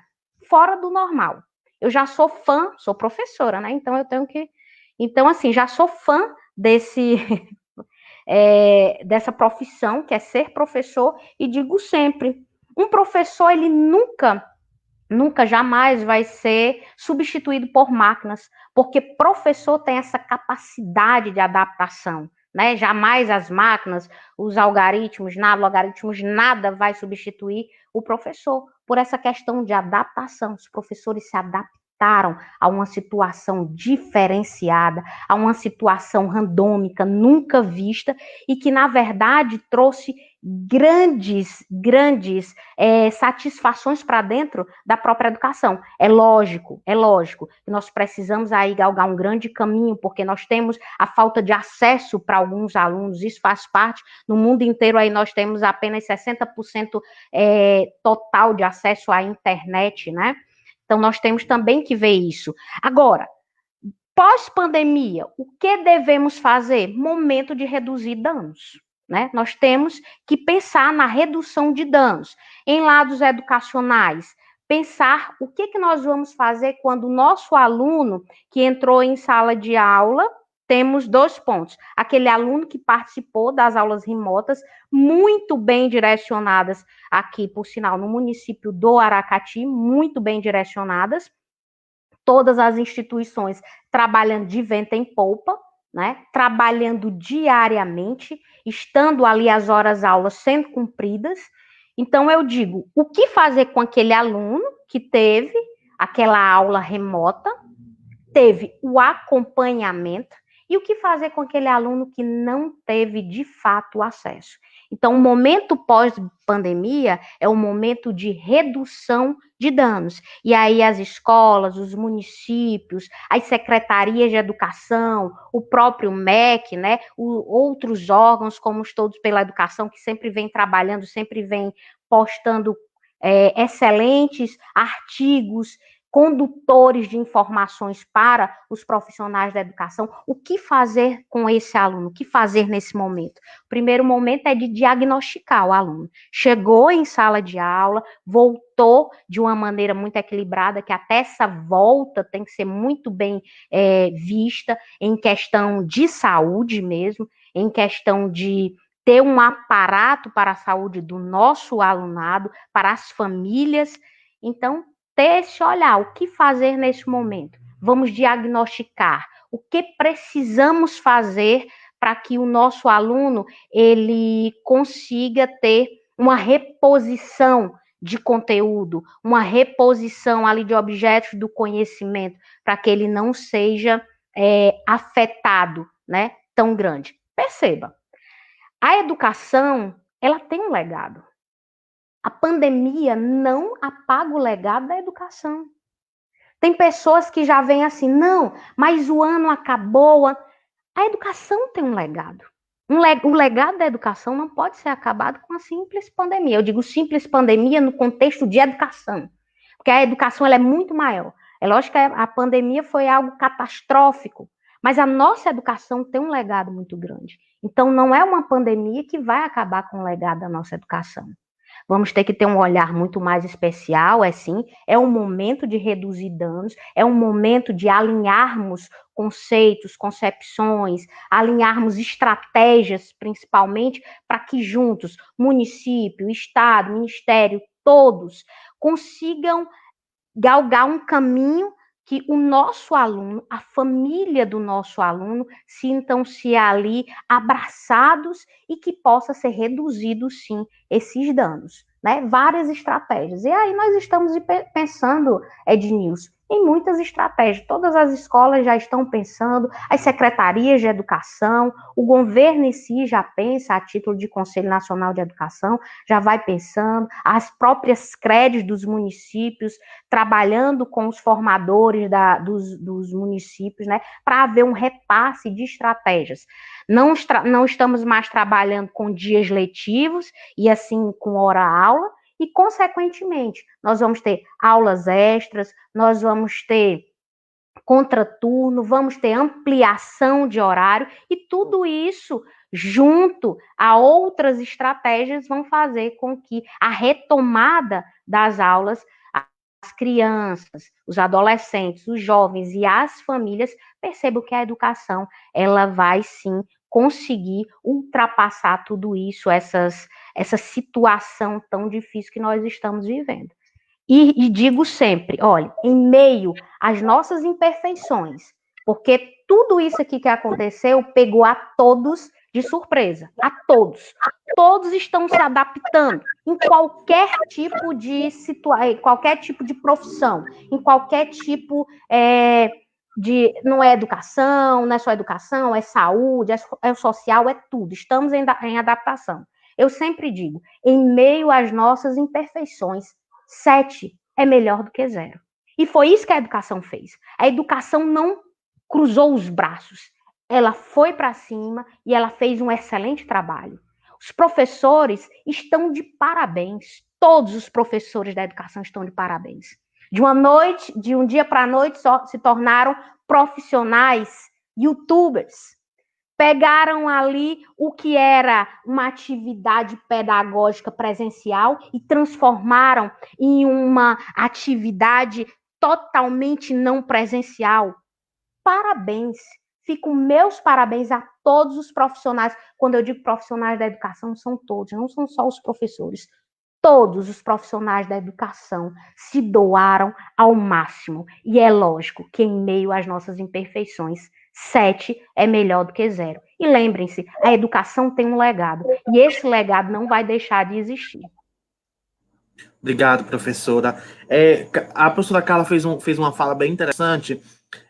Speaker 3: fora do normal. Eu já sou fã, sou professora, né, então eu tenho que... Então, assim, já sou fã dessa profissão, que é ser professor, e digo sempre, um professor, ele nunca, jamais vai ser substituído por máquinas, porque professor tem essa capacidade de adaptação, né? Jamais as máquinas, os algoritmos, nada vai substituir o professor, por essa questão de adaptação. Os professores se adaptaram a uma situação diferenciada, a uma situação randômica, nunca vista, e que, na verdade, trouxe grandes satisfações para dentro da própria educação. É lógico que nós precisamos aí galgar um grande caminho, porque nós temos a falta de acesso para alguns alunos, isso faz parte. No mundo inteiro aí nós temos apenas 60% total de acesso à internet, né? Então, nós temos também que ver isso. Agora, pós-pandemia, o que devemos fazer? Momento de reduzir danos, né? Nós temos que pensar na redução de danos. Em lados educacionais, pensar o que nós vamos fazer quando o nosso aluno que entrou em sala de aula, temos 2 pontos. Aquele aluno que participou das aulas remotas, muito bem direcionadas aqui, por sinal, no município do Aracati, muito bem direcionadas, todas as instituições trabalhando de vento em polpa, né? Trabalhando diariamente, estando ali as horas-aulas sendo cumpridas. Então, eu digo, o que fazer com aquele aluno que teve aquela aula remota, teve o acompanhamento, e o que fazer com aquele aluno que não teve, de fato, o acesso? Então, o momento pós-pandemia é um momento de redução de danos. E aí as escolas, os municípios, as secretarias de educação, o próprio MEC, né, outros órgãos, como os Todos pela Educação, que sempre vem trabalhando, sempre vem postando excelentes artigos, condutores de informações para os profissionais da educação. O que fazer com esse aluno? O que fazer nesse momento? O primeiro momento é de diagnosticar o aluno. Chegou em sala de aula, voltou de uma maneira muito equilibrada, que até essa volta tem que ser muito bem vista em questão de saúde mesmo, em questão de ter um aparato para a saúde do nosso alunado, para as famílias. Então, ter esse olhar, o que fazer nesse momento? Vamos diagnosticar o que precisamos fazer para que o nosso aluno ele consiga ter uma reposição de conteúdo, uma reposição ali de objetos do conhecimento, para que ele não seja afetado, né, tão grande. Perceba, a educação, ela tem um legado. A pandemia não apaga o legado da educação. Tem pessoas que já vêm assim, não, mas o ano acabou. A educação tem um legado. O legado da educação não pode ser acabado com a simples pandemia. Eu digo simples pandemia no contexto de educação, porque a educação ela é muito maior. É lógico que a pandemia foi algo catastrófico, mas a nossa educação tem um legado muito grande. Então, não é uma pandemia que vai acabar com o legado da nossa educação. Vamos ter que ter um olhar muito mais especial, é um momento de reduzir danos, é um momento de alinharmos conceitos, concepções, alinharmos estratégias, principalmente, para que juntos, município, Estado, Ministério, todos, consigam galgar um caminho que o nosso aluno, a família do nosso aluno, sintam-se ali abraçados e que possa ser reduzido, sim, esses danos, né? Várias estratégias. E aí nós estamos pensando, Ednilson, em muitas estratégias. Todas as escolas já estão pensando, as secretarias de educação, o governo em si já pensa, a título de Conselho Nacional de Educação, já vai pensando, as próprias CREDs dos municípios, trabalhando com os formadores dos municípios, né, para haver um repasse de estratégias. Não estamos mais trabalhando com dias letivos e assim com hora-aula, e, consequentemente, nós vamos ter aulas extras, nós vamos ter contraturno, vamos ter ampliação de horário, e tudo isso, junto a outras estratégias, vão fazer com que a retomada das aulas, as crianças, os adolescentes, os jovens e as famílias percebam que a educação, ela vai sim conseguir ultrapassar tudo isso, essa situação tão difícil que nós estamos vivendo. E digo sempre, olha, em meio às nossas imperfeições, porque tudo isso aqui que aconteceu pegou a todos de surpresa, a todos. Todos estão se adaptando em qualquer tipo de situação, qualquer tipo de profissão, em qualquer tipo não é educação, não é só educação, é saúde, é social, é tudo. Estamos em adaptação. Eu sempre digo, em meio às nossas imperfeições, 7 é melhor do que 0. E foi isso que a educação fez. A educação não cruzou os braços. Ela foi para cima e ela fez um excelente trabalho. Os professores estão de parabéns. Todos os professores da educação estão de parabéns. De um dia para a noite, só se tornaram profissionais, youtubers. Pegaram ali o que era uma atividade pedagógica presencial e transformaram em uma atividade totalmente não presencial. Parabéns! Ficam meus parabéns a todos os profissionais. Quando eu digo profissionais da educação, são todos, não são só os professores. Todos os profissionais da educação se doaram ao máximo. E é lógico que em meio às nossas imperfeições, 7 é melhor do que 0. E lembrem-se, a educação tem um legado. E esse legado não vai deixar de existir.
Speaker 1: Obrigado, professora. A professora Carla fez uma fala bem interessante.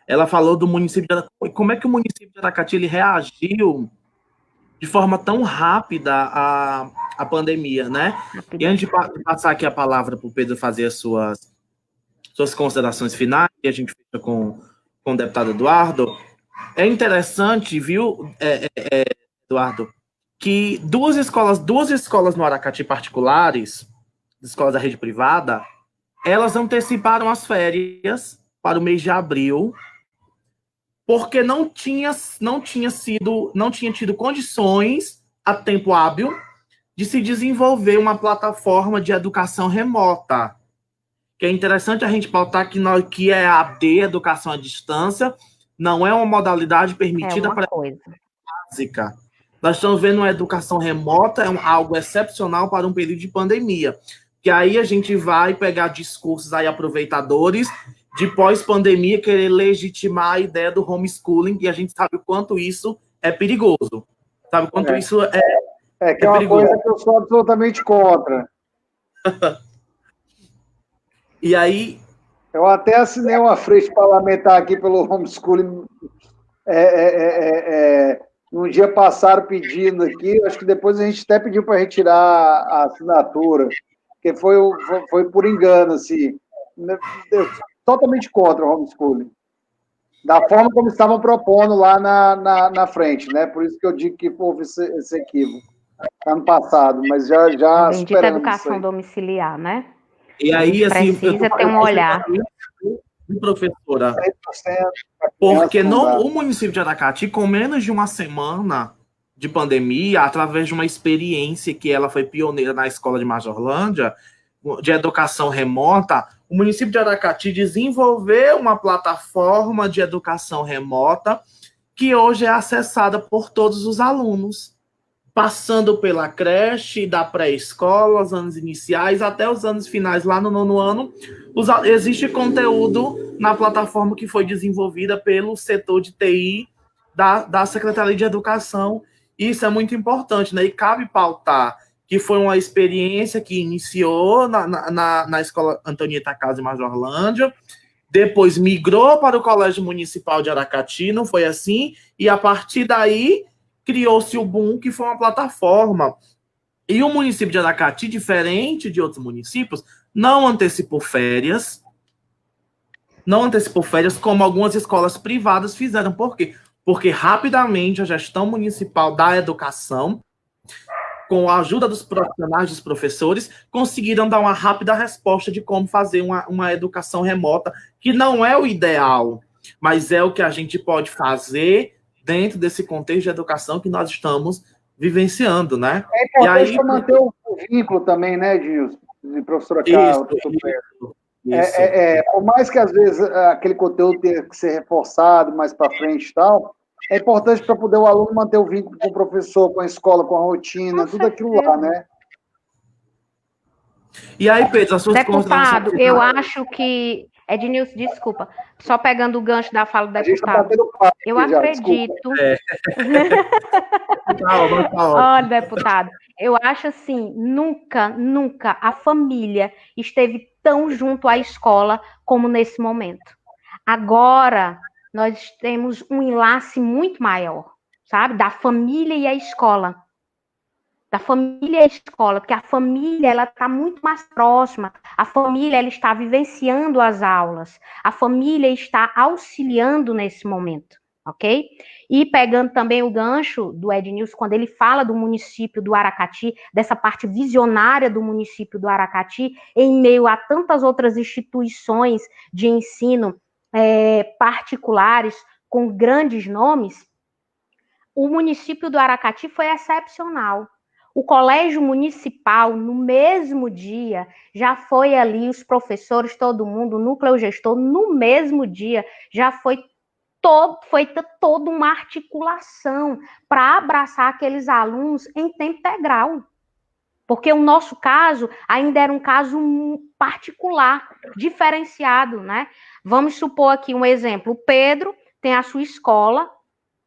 Speaker 1: Ela falou do município de Aracati. Como é que o município de Aracati ele reagiu de forma tão rápida a pandemia, né? E antes de passar aqui a palavra para o Pedro fazer as suas considerações finais, e a gente fica com o deputado Eduardo, é interessante, viu, Eduardo, que duas escolas no Aracati particulares, escolas da rede privada, elas anteciparam as férias para o mês de abril, porque não tinha tido condições a tempo hábil de se desenvolver uma plataforma de educação remota. Que é interessante a gente pautar que é AD, educação à distância, não é uma modalidade permitida para a básica. Nós estamos vendo uma educação remota, algo excepcional para um período de pandemia. Que aí a gente vai pegar discursos aí aproveitadores de pós-pandemia querer legitimar a ideia do homeschooling, e a gente sabe o quanto isso é perigoso. Sabe o quanto isso
Speaker 2: que é uma perigoso. Coisa que eu sou absolutamente contra.
Speaker 1: E aí...
Speaker 2: Eu até assinei uma frente parlamentar aqui pelo homeschooling um dia passaram pedindo aqui, acho que depois a gente até pediu para retirar a assinatura, porque foi por engano, assim. Totalmente contra o homeschooling. Da forma como estavam propondo lá na frente, né? Por isso que eu digo que houve esse equívoco ano passado, mas já
Speaker 3: bendita educação domiciliar, né?
Speaker 1: E aí, assim,
Speaker 3: precisa ter um olhar.
Speaker 1: Professora, porque o município de Aracati, com menos de uma semana de pandemia, através de uma experiência que ela foi pioneira na escola de Majorlândia, de educação remota, o município de Aracati desenvolveu uma plataforma de educação remota que hoje é acessada por todos os alunos, passando pela creche, da pré-escola, os anos iniciais, até os anos finais, lá no 9º ano, existe conteúdo na plataforma que foi desenvolvida pelo setor de TI da Secretaria de Educação. Isso é muito importante, né? E cabe pautar que foi uma experiência que iniciou na Escola Antonieta Carlos em Majorlândia, depois migrou para o Colégio Municipal de Aracati, não foi assim? E a partir daí criou-se o Boom, que foi uma plataforma. E o município de Aracati, diferente de outros municípios, não antecipou férias, como algumas escolas privadas fizeram. Por quê? Porque rapidamente a gestão municipal da educação, com a ajuda dos profissionais, dos professores, conseguiram dar uma rápida resposta de como fazer uma educação remota, que não é o ideal, mas é o que a gente pode fazer dentro desse contexto de educação que nós estamos vivenciando, né?
Speaker 2: É importante para manter o vínculo também, né, Edilson? De professora Carla, por mais que às vezes aquele conteúdo tenha que ser reforçado mais para frente e tal, é importante para poder o aluno manter o vínculo com o professor, com a escola, com a rotina, tudo aquilo lá, né?
Speaker 1: E aí, Pedro, as suas
Speaker 3: Deputado, eu acho que... Ednilson, desculpa, só pegando o gancho da fala do deputado. Eu acredito... Olha, deputado, eu acho assim, nunca a família esteve tão junto à escola como nesse momento. Agora, nós temos um enlace muito maior, sabe? Da família e a escola. Da família e a escola, porque a família ela está muito mais próxima, a família ela está vivenciando as aulas, a família está auxiliando nesse momento, ok? E pegando também o gancho do Ednilson, quando ele fala do município do Aracati, dessa parte visionária do município do Aracati, em meio a tantas outras instituições de ensino particulares, com grandes nomes, o município do Aracati foi excepcional. O colégio municipal, no mesmo dia, já foi ali, os professores, todo mundo, o núcleo gestor, no mesmo dia, já foi feita toda uma articulação para abraçar aqueles alunos em tempo integral. Porque o nosso caso ainda era um caso particular, diferenciado, né? Vamos supor aqui um exemplo. O Pedro tem a sua escola,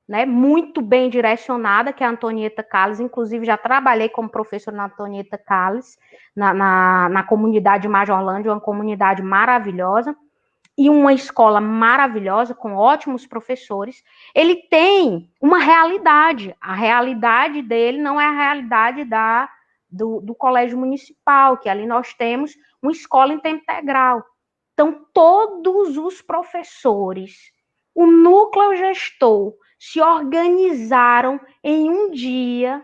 Speaker 3: né, muito bem direcionada, que é a Antonieta Carlos. Inclusive, já trabalhei como professor na Antonieta Carlos, na comunidade de Majorlândia, uma comunidade maravilhosa. e uma escola maravilhosa, com ótimos professores, ele tem uma realidade. A realidade dele não é a realidade do colégio municipal, que ali nós temos uma escola em tempo integral. Então, todos os professores, o núcleo gestor, se organizaram em um dia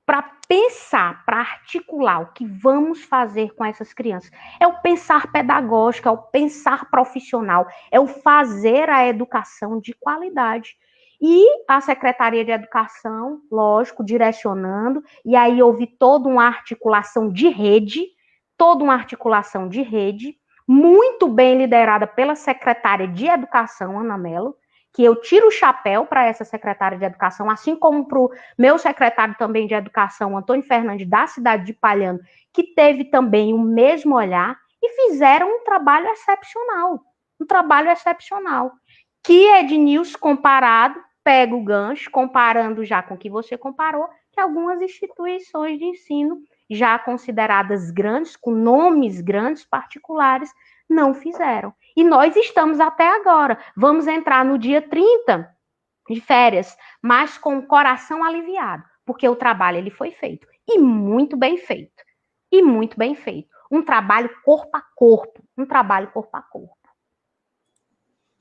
Speaker 3: para pensar, para articular o que vamos fazer com essas crianças. É o pensar pedagógico, é o pensar profissional, é o fazer a educação de qualidade. E a Secretaria de Educação, lógico, direcionando, e aí houve toda uma articulação de rede, muito bem liderada pela secretária de Educação, Ana Mello, que eu tiro o chapéu para essa secretária de Educação, assim como para o meu secretário também de Educação, Antônio Fernandes, da cidade de Palhano, que teve também o mesmo olhar, e fizeram um trabalho excepcional, que Ednilson, comparado, pega o gancho, comparando já com o que você comparou, que algumas instituições de ensino, já consideradas grandes, com nomes grandes particulares, não fizeram. E nós estamos até agora. Vamos entrar no dia 30 de férias, mas com o coração aliviado, porque o trabalho ele foi feito. E muito bem feito. Um trabalho corpo a corpo.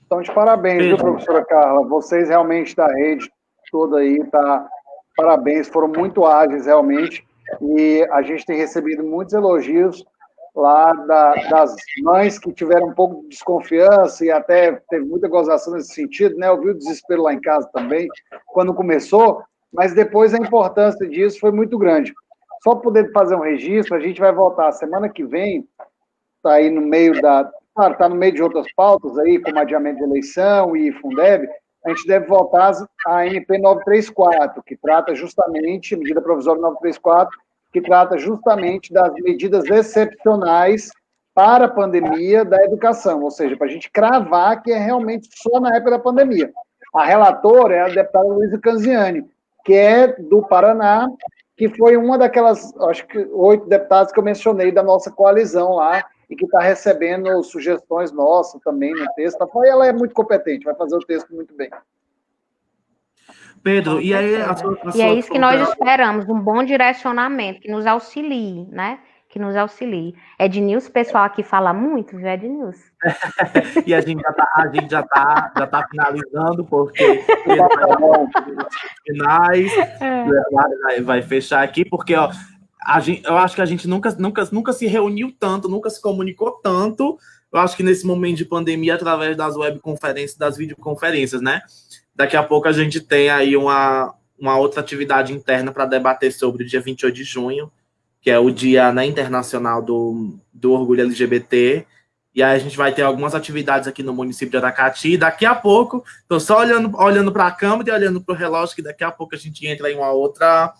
Speaker 2: Então, de parabéns, viu, professora Carla? Vocês realmente da rede toda aí, tá? Parabéns, foram muito ágeis, realmente. E a gente tem recebido muitos elogios lá das mães que tiveram um pouco de desconfiança e até teve muita gozação nesse sentido, né? Eu vi o desespero lá em casa também, quando começou, mas depois a importância disso foi muito grande. Só poder fazer um registro, a gente vai voltar semana que vem, está aí no meio claro, está no meio de outras pautas aí, como adiamento de eleição e Fundeb, a gente deve voltar à MP 934, que trata justamente, medida provisória 934, que trata justamente das medidas excepcionais para a pandemia da educação, ou seja, para a gente cravar que é realmente só na época da pandemia. A relatora é a deputada Luísa Canziani, que é do Paraná, que foi uma daquelas, acho que 8 deputados que eu mencionei da nossa coalizão lá, e que está recebendo sugestões nossas também no texto. E ela é muito competente, vai fazer o texto muito bem.
Speaker 1: Pedro, e aí
Speaker 3: e é isso que nós esperamos, um bom direcionamento, que nos auxilie, né? Ednilson, o pessoal aqui fala muito, viu, Ednilson?
Speaker 1: E a gente já tá finalizando, porque finais vai fechar aqui, porque ó, eu acho que a gente nunca se reuniu tanto, nunca se comunicou tanto. Eu acho que nesse momento de pandemia, através das webconferências, das videoconferências, né? Daqui a pouco a gente tem aí uma outra atividade interna para debater sobre o dia 28 de junho, que é o Dia, né, Internacional do Orgulho LGBT. E aí a gente vai ter algumas atividades aqui no município de Aracati. E daqui a pouco, estou só olhando para a câmera e olhando para o relógio, que daqui a pouco a gente entra em uma outra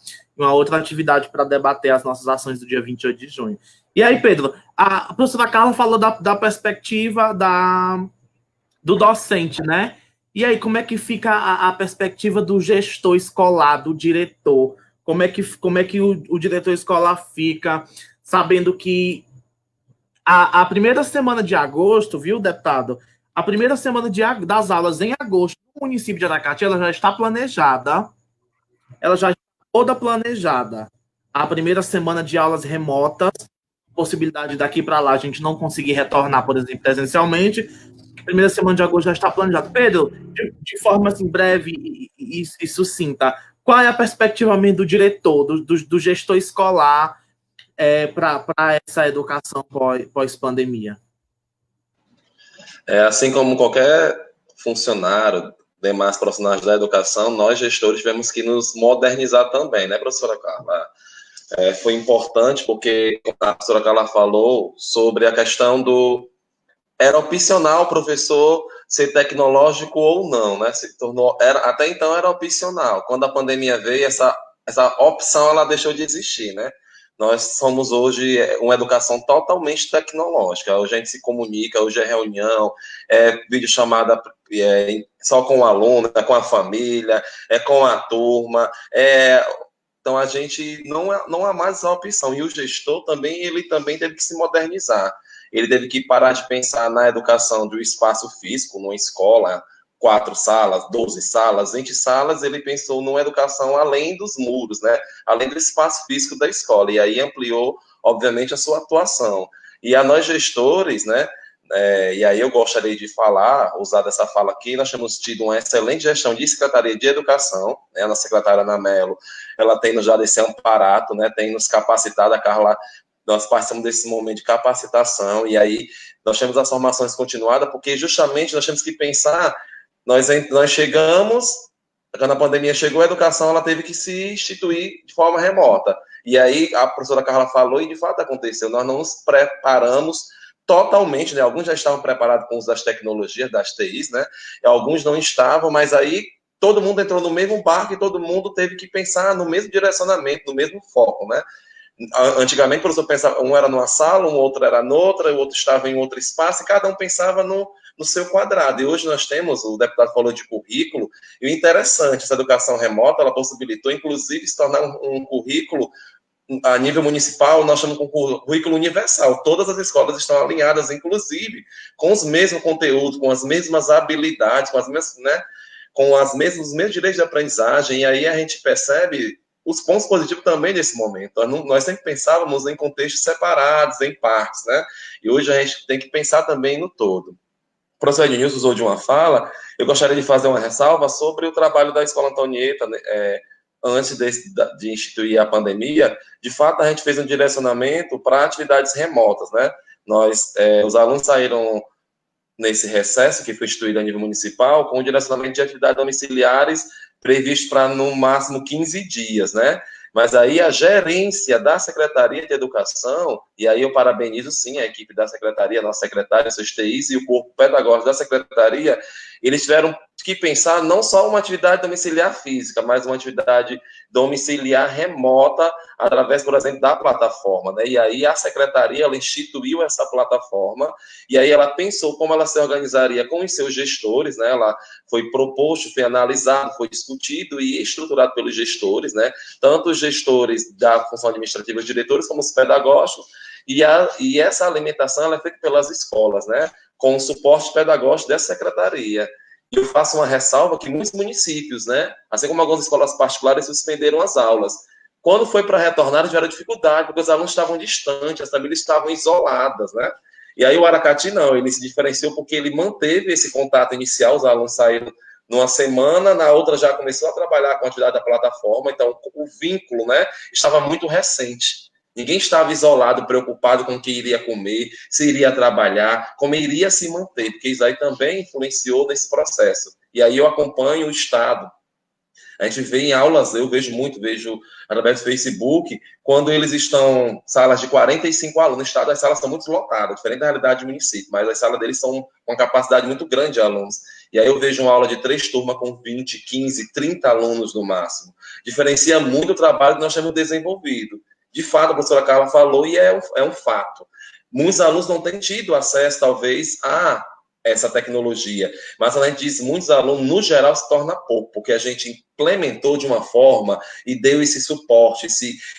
Speaker 1: atividade para debater as nossas ações do dia 28 de junho. E aí, Pedro, a professora Carla falou da perspectiva do docente, né? E aí, como é que fica a perspectiva do gestor escolar, do diretor? Como é que o diretor escolar fica sabendo que a primeira semana de agosto, viu, deputado? A primeira semana das aulas em agosto no município de Aracati, ela já está planejada. Ela já está toda planejada. A primeira semana de aulas remotas, possibilidade daqui para lá a gente não conseguir retornar, por exemplo, presencialmente. Primeira semana de agosto já está planejado. Pedro, de forma assim, breve e sucinta, qual é a perspectiva do diretor, do gestor escolar para essa educação pós-pandemia?
Speaker 4: Assim como qualquer funcionário, demais profissionais da educação, nós gestores tivemos que nos modernizar também, né, professora Carla? Foi importante porque a professora Carla falou sobre a questão era opcional o professor ser tecnológico ou não, né? Até então era opcional. Quando a pandemia veio, essa opção ela deixou de existir, né? Nós somos hoje uma educação totalmente tecnológica. Hoje a gente se comunica, hoje é reunião, videochamada só com o aluno, com a família, com a turma. Então a gente não há mais essa opção. E o gestor também, ele também teve que se modernizar. ele teve que parar de pensar na educação do espaço físico, numa escola, 4 salas, 12 salas, 20 salas, ele pensou numa educação além dos muros, né? Além do espaço físico da escola, e aí ampliou, obviamente, a sua atuação. E a nós gestores, né? E aí eu gostaria de usar dessa fala aqui, nós temos tido uma excelente gestão de Secretaria de Educação, né? A secretária Ana Mello, ela tem nos dado esse amparato, né? Tem nos capacitado, a Carla, nós passamos desse momento de capacitação, e aí nós temos as formações continuadas, porque justamente nós temos que pensar, nós chegamos, quando a pandemia chegou, a educação ela teve que se instituir de forma remota, e aí a professora Carla falou, e de fato aconteceu, nós não nos preparamos totalmente, né? Alguns já estavam preparados com o uso das tecnologias, das TIs, né? E alguns não estavam, mas aí todo mundo entrou no mesmo barco e todo mundo teve que pensar no mesmo direcionamento, no mesmo foco, né? Antigamente, o professor pensava, um era numa sala, um outro era noutra, o outro estava em outro espaço, e cada um pensava no seu quadrado. E hoje nós temos, o deputado falou de currículo, e o interessante, essa educação remota, ela possibilitou, inclusive, se tornar um currículo a nível municipal, nós chamamos com currículo universal. Todas as escolas estão alinhadas, inclusive, com os mesmos conteúdos, com as mesmas habilidades, com as mesmas, né, os mesmos direitos de aprendizagem, e aí a gente percebe os pontos positivos também nesse momento. Nós sempre pensávamos em contextos separados, em partes, né? E hoje a gente tem que pensar também no todo. O professor Ednilson usou de uma fala, eu gostaria de fazer uma ressalva sobre o trabalho da Escola Antonieta, né, antes de instituir a pandemia. De fato, a gente fez um direcionamento para atividades remotas, né? Os alunos saíram nesse recesso, que foi instituído a nível municipal, com o direcionamento de atividades domiciliares previsto para, no máximo, 15 dias, né? Mas aí a gerência da Secretaria de Educação, e aí eu parabenizo, sim, a equipe da Secretaria, nossa secretária, seus TIs e o corpo pedagógico da Secretaria, eles tiveram que pensar não só uma atividade domiciliar física, mas uma atividade domiciliar remota, através, por exemplo, da plataforma, né? E aí a Secretaria, ela instituiu essa plataforma, e aí ela pensou como ela se organizaria com os seus gestores, né? Ela foi proposto, foi analisado, foi discutido e estruturado pelos gestores, né? Tanto os gestores da função administrativa, os diretores, como os pedagógicos, e essa alimentação ela é feita pelas escolas, né? Com o suporte pedagógico dessa secretaria. E eu faço uma ressalva que muitos municípios, né? Assim como algumas escolas particulares, suspenderam as aulas. Quando foi para retornar, tiveram dificuldade, porque os alunos estavam distantes, as famílias estavam isoladas, né? E aí o Aracati não, ele se diferenciou porque ele manteve esse contato inicial, os alunos saíram numa semana, na outra já começou a trabalhar com a atividade da plataforma, então o vínculo, né, estava muito recente. Ninguém estava isolado, preocupado com o que iria comer, se iria trabalhar, como iria se manter, porque isso aí também influenciou nesse processo. E aí eu acompanho o Estado. A gente vê em aulas, eu vejo através do Facebook, quando eles estão, salas de 45 alunos, no Estado as salas são muito lotadas, diferente da realidade do município, mas as salas deles são com uma capacidade muito grande de alunos. E aí eu vejo uma aula de 3 turmas com 20, 15, 30 alunos no máximo. Diferencia muito o trabalho que nós temos desenvolvido. De fato, a professora Carla falou, e é um fato. Muitos alunos não têm tido acesso, talvez, a essa tecnologia, mas a gente diz, muitos alunos, no geral, se torna pouco, porque a gente implementou de uma forma e deu esse suporte,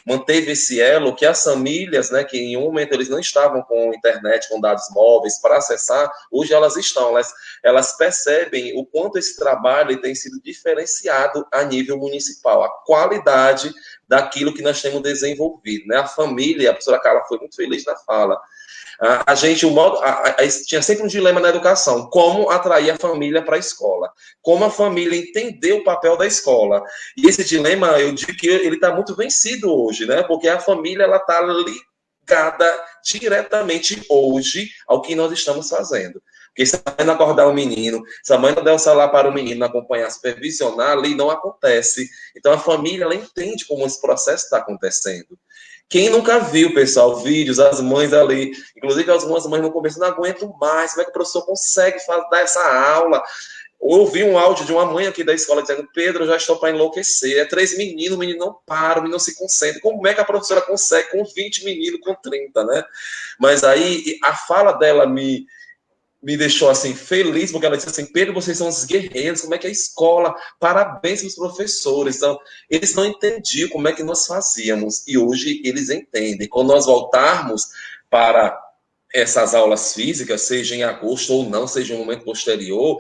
Speaker 4: manteve esse elo que as famílias, né, que em um momento eles não estavam com internet, com dados móveis para acessar, hoje elas estão, elas percebem o quanto esse trabalho tem sido diferenciado a nível municipal, a qualidade daquilo que nós temos desenvolvido, né? A família, a professora Carla foi muito feliz na fala. Tinha sempre um dilema na educação, como atrair a família para a escola, como a família entender o papel da escola. E esse dilema, eu digo que ele está muito vencido hoje, né? Porque a família ela está ligada diretamente hoje ao que nós estamos fazendo. Porque se a mãe não acordar o menino, se a mãe não der o celular para o menino acompanhar, supervisionar, ali não acontece. Então a família ela entende como esse processo está acontecendo. Quem nunca viu, pessoal, vídeos, as mães ali, inclusive algumas mães no começo, não aguento mais, como é que o professor consegue dar essa aula? Eu ouvi um áudio de uma mãe aqui da escola dizendo, Pedro, eu já estou para enlouquecer, é 3 meninos, o menino não para, o menino não se concentra. Como é que a professora consegue com 20 meninos, com 30, né? Mas aí, a fala dela me deixou assim feliz, porque ela disse assim, Pedro, vocês são os guerreiros, como é que é a escola, parabéns para os professores. Então, eles não entendiam como é que nós fazíamos, e hoje eles entendem. Quando nós voltarmos para essas aulas físicas, seja em agosto ou não, seja em um momento posterior,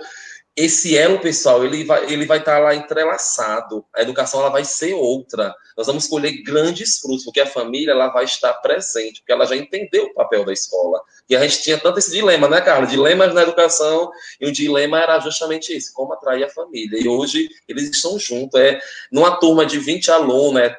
Speaker 4: esse elo, pessoal, ele vai estar lá entrelaçado. A educação ela vai ser outra. Nós vamos colher grandes frutos, porque a família ela vai estar presente, porque ela já entendeu o papel da escola. E a gente tinha tanto esse dilema, né, Carla? Dilemas na educação, e o dilema era justamente isso, como atrair a família. E hoje eles estão juntos. Numa turma de 20 alunos,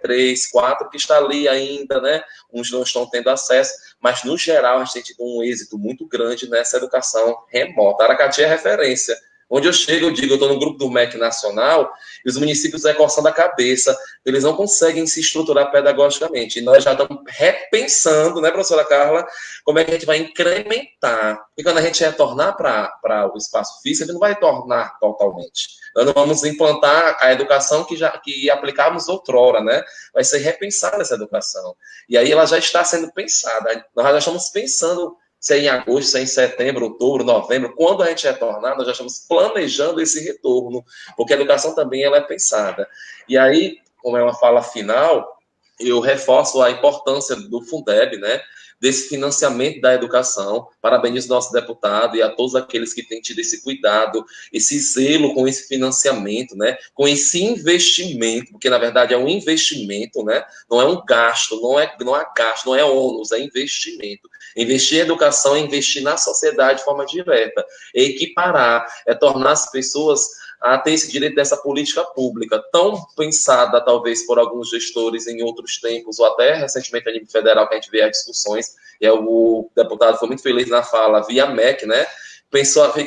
Speaker 4: 3, 4 que está ali ainda, né? Uns não estão tendo acesso, mas no geral a gente tem tido um êxito muito grande nessa educação remota. Aracati é referência. Onde eu chego, eu digo, eu estou no grupo do MEC Nacional, e os municípios estão coçando a cabeça, eles não conseguem se estruturar pedagogicamente. E nós já estamos repensando, né, professora Carla, como é que a gente vai incrementar. E quando a gente retornar para o espaço físico, a gente não vai retornar totalmente. Nós não vamos implantar a educação que aplicávamos outrora, né? Vai ser repensada essa educação. E aí ela já está sendo pensada. Nós já estamos pensando se é em agosto, se é em setembro, outubro, novembro, quando a gente retornar, nós já estamos planejando esse retorno, porque a educação também ela é pensada. E aí, como é uma fala final, eu reforço a importância do Fundeb, né, desse financiamento da educação. Parabenizo nosso deputado e a todos aqueles que têm tido esse cuidado, esse zelo com esse financiamento, né, com esse investimento, porque na verdade é um investimento, né, não é um gasto, não é gasto, não é ônus, é investimento. Investir em educação é investir na sociedade de forma direta, é equiparar, é tornar as pessoas a ter esse direito dessa política pública, tão pensada, talvez, por alguns gestores em outros tempos, ou até recentemente a nível federal, que a gente vê as discussões, e o deputado foi muito feliz na fala, via MEC, né?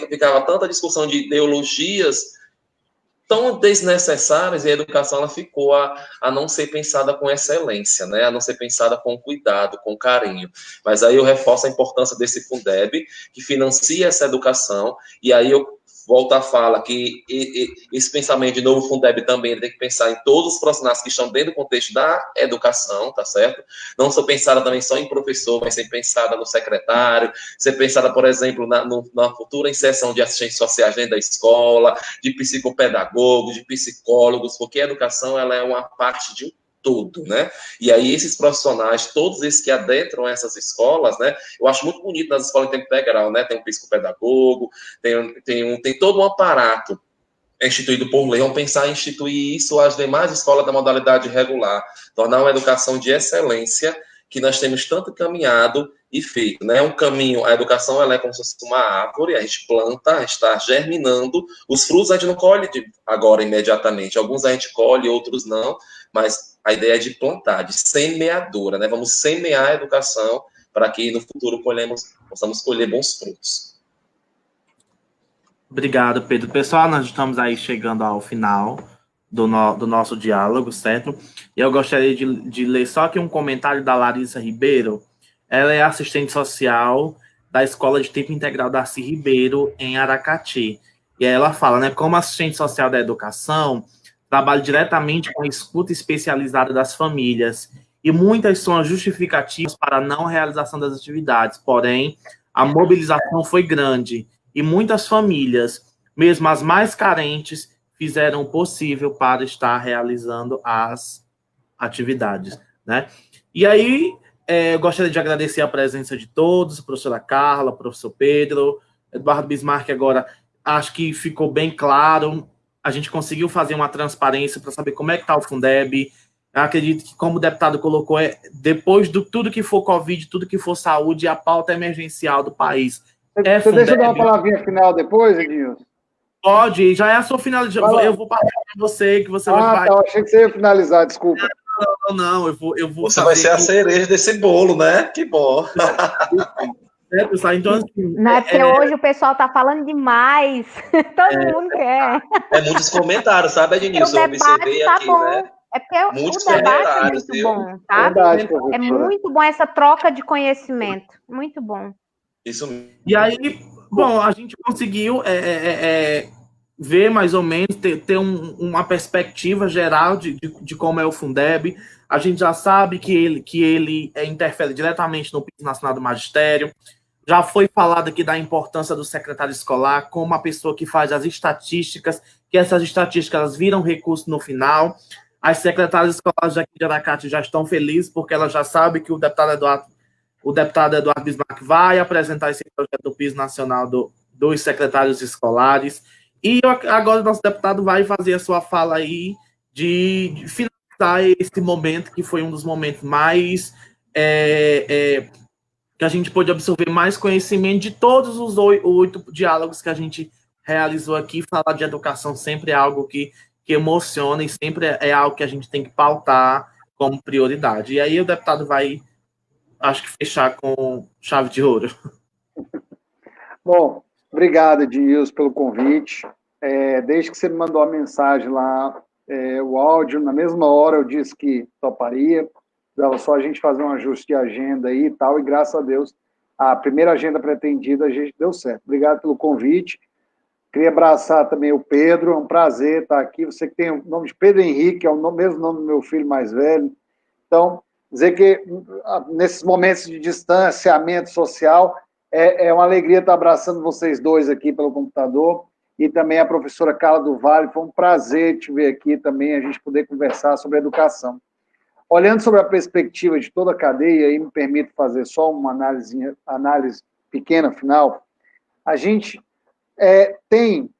Speaker 4: Ficava tanta discussão de ideologias tão desnecessárias, e a educação ela ficou a não ser pensada com excelência, né? A não ser pensada com cuidado, com carinho. Mas aí eu reforço a importância desse Fundeb, que financia essa educação, e aí eu volto à fala que esse pensamento de novo Fundeb também tem que pensar em todos os profissionais que estão dentro do contexto da educação, tá certo? Não só pensada também só em professor, mas ser pensada no secretário, ser pensada, por exemplo, na futura inserção de assistentes sociais dentro da escola, de psicopedagogos, de psicólogos, porque a educação ela é uma parte de um todo, né? E aí esses profissionais, todos esses que adentram essas escolas, né? Eu acho muito bonito nas escolas em tempo integral, né? Tem um psicopedagogo, tem todo um aparato instituído por lei. Vamos pensar em instituir isso às demais escolas da modalidade regular, tornar uma educação de excelência que nós temos tanto caminhado e feito, né? Um caminho, a educação ela é como se fosse uma árvore, a gente planta, a gente está germinando, os frutos a gente não colhe agora imediatamente, alguns a gente colhe, outros não, mas a ideia é de plantar, de semeadura, né? Vamos semear a educação para que no futuro possamos colher bons frutos.
Speaker 1: Obrigado, Pedro. Pessoal, nós estamos aí chegando ao final do nosso diálogo, certo? E eu gostaria de ler só aqui um comentário da Larissa Ribeiro. Ela é assistente social da Escola de Tempo Integral Darcy Ribeiro, em Aracati. E aí ela fala, né, como assistente social da educação, trabalho diretamente com a escuta especializada das famílias, e muitas são as justificativas para a não realização das atividades, porém, a mobilização foi grande, e muitas famílias, mesmo as mais carentes, fizeram o possível para estar realizando as atividades, né? E aí, eu gostaria de agradecer a presença de todos, a professora Carla, o professor Pedro, Eduardo Bismarck. Agora, acho que ficou bem claro, a gente conseguiu fazer uma transparência para saber como é que está o Fundeb. Eu acredito que, como o deputado colocou, depois de tudo que for Covid, tudo que for saúde, a pauta emergencial do país.
Speaker 2: Você deixa eu dar uma palavrinha final depois, Edilson?
Speaker 1: Pode, já é a sua finalização. Eu vou passar para você, que você vai...
Speaker 2: Tá, achei que você ia finalizar, desculpa.
Speaker 1: Não, eu vou
Speaker 4: você vai ser a cereja desse bolo, né? Que bom.
Speaker 1: Pessoal, então, assim,
Speaker 3: não é porque hoje o pessoal tá falando demais. Todo mundo quer.
Speaker 4: Muitos comentários, sabe, Ednilson? Eu observei
Speaker 3: tá
Speaker 4: aqui,
Speaker 3: bom.
Speaker 4: né?
Speaker 3: É porque
Speaker 4: muitos
Speaker 3: o debate é muito bom, tá?
Speaker 2: Verdade,
Speaker 3: é muito bom essa troca de conhecimento. Muito bom.
Speaker 4: Isso mesmo.
Speaker 1: E aí, bom, a gente conseguiu ver mais ou menos, ter uma perspectiva geral de como é o Fundeb. A gente já sabe que ele interfere diretamente no Piso Nacional do Magistério. Já foi falado aqui da importância do secretário escolar como a pessoa que faz as estatísticas, que essas estatísticas elas viram recurso no final. As secretárias escolares aqui de Aracati já estão felizes, porque elas já sabem que o deputado Eduardo o deputado Eduardo Bismarck vai apresentar esse projeto do Piso Nacional dos secretários escolares, e agora o nosso deputado vai fazer a sua fala aí de finalizar esse momento, que foi um dos momentos mais que a gente pôde absorver mais conhecimento de todos os 8 diálogos que a gente realizou aqui. Falar de educação sempre é algo que emociona e sempre é algo que a gente tem que pautar como prioridade. E aí o deputado vai, acho que, fechar com chave de ouro.
Speaker 2: Bom, obrigado, Ednilson, pelo convite. Desde que você me mandou a mensagem lá, o áudio, na mesma hora eu disse que toparia, dava só a gente fazer um ajuste de agenda aí e tal, e graças a Deus, a primeira agenda pretendida a gente deu certo. Obrigado pelo convite. Queria abraçar também o Pedro, é um prazer estar aqui. Você que tem o nome de Pedro Henrique, é o mesmo nome do meu filho mais velho. Então, dizer que nesses momentos de distanciamento social, é uma alegria estar abraçando vocês dois aqui pelo computador, e também a professora Carla do Vale. Foi um prazer te ver aqui também, a gente poder conversar sobre educação. Olhando sobre a perspectiva de toda a cadeia, e me permito fazer só uma análise pequena final, a gente tem,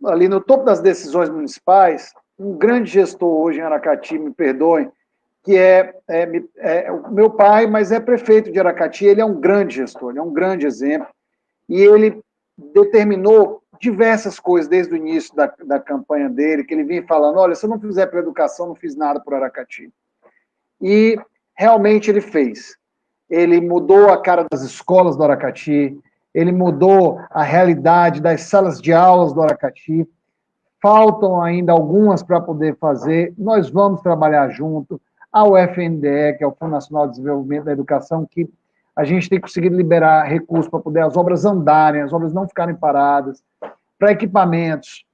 Speaker 2: ali no topo das decisões municipais, um grande gestor hoje em Aracati, me perdoem, que é o meu pai, mas é prefeito de Aracati. Ele é um grande gestor, ele é um grande exemplo, e ele determinou diversas coisas desde o início da campanha dele, que ele vinha falando: olha, se eu não fizer para a educação, não fiz nada por Aracati. E realmente ele fez. Ele mudou a cara das escolas do Aracati, ele mudou a realidade das salas de aulas do Aracati. Faltam ainda algumas para poder fazer, nós vamos trabalhar junto. A UFNDE, que é o Fundo Nacional de Desenvolvimento da Educação, que a gente tem conseguido liberar recursos para poder as obras andarem, as obras não ficarem paradas, para equipamentos,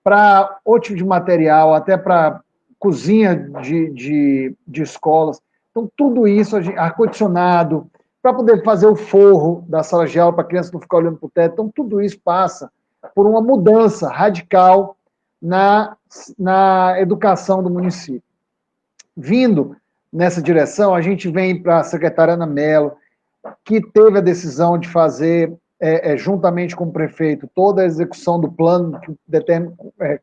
Speaker 2: para outro tipo de material, até para cozinha de escolas. Então, tudo isso, ar-condicionado, para poder fazer o forro da sala de aula, para a criança não ficar olhando para o teto. Então, tudo isso passa por uma mudança radical na educação do município. Vindo nessa direção, a gente vem para a secretária Ana Mello, que teve a decisão de fazer, juntamente com o prefeito, toda a execução do plano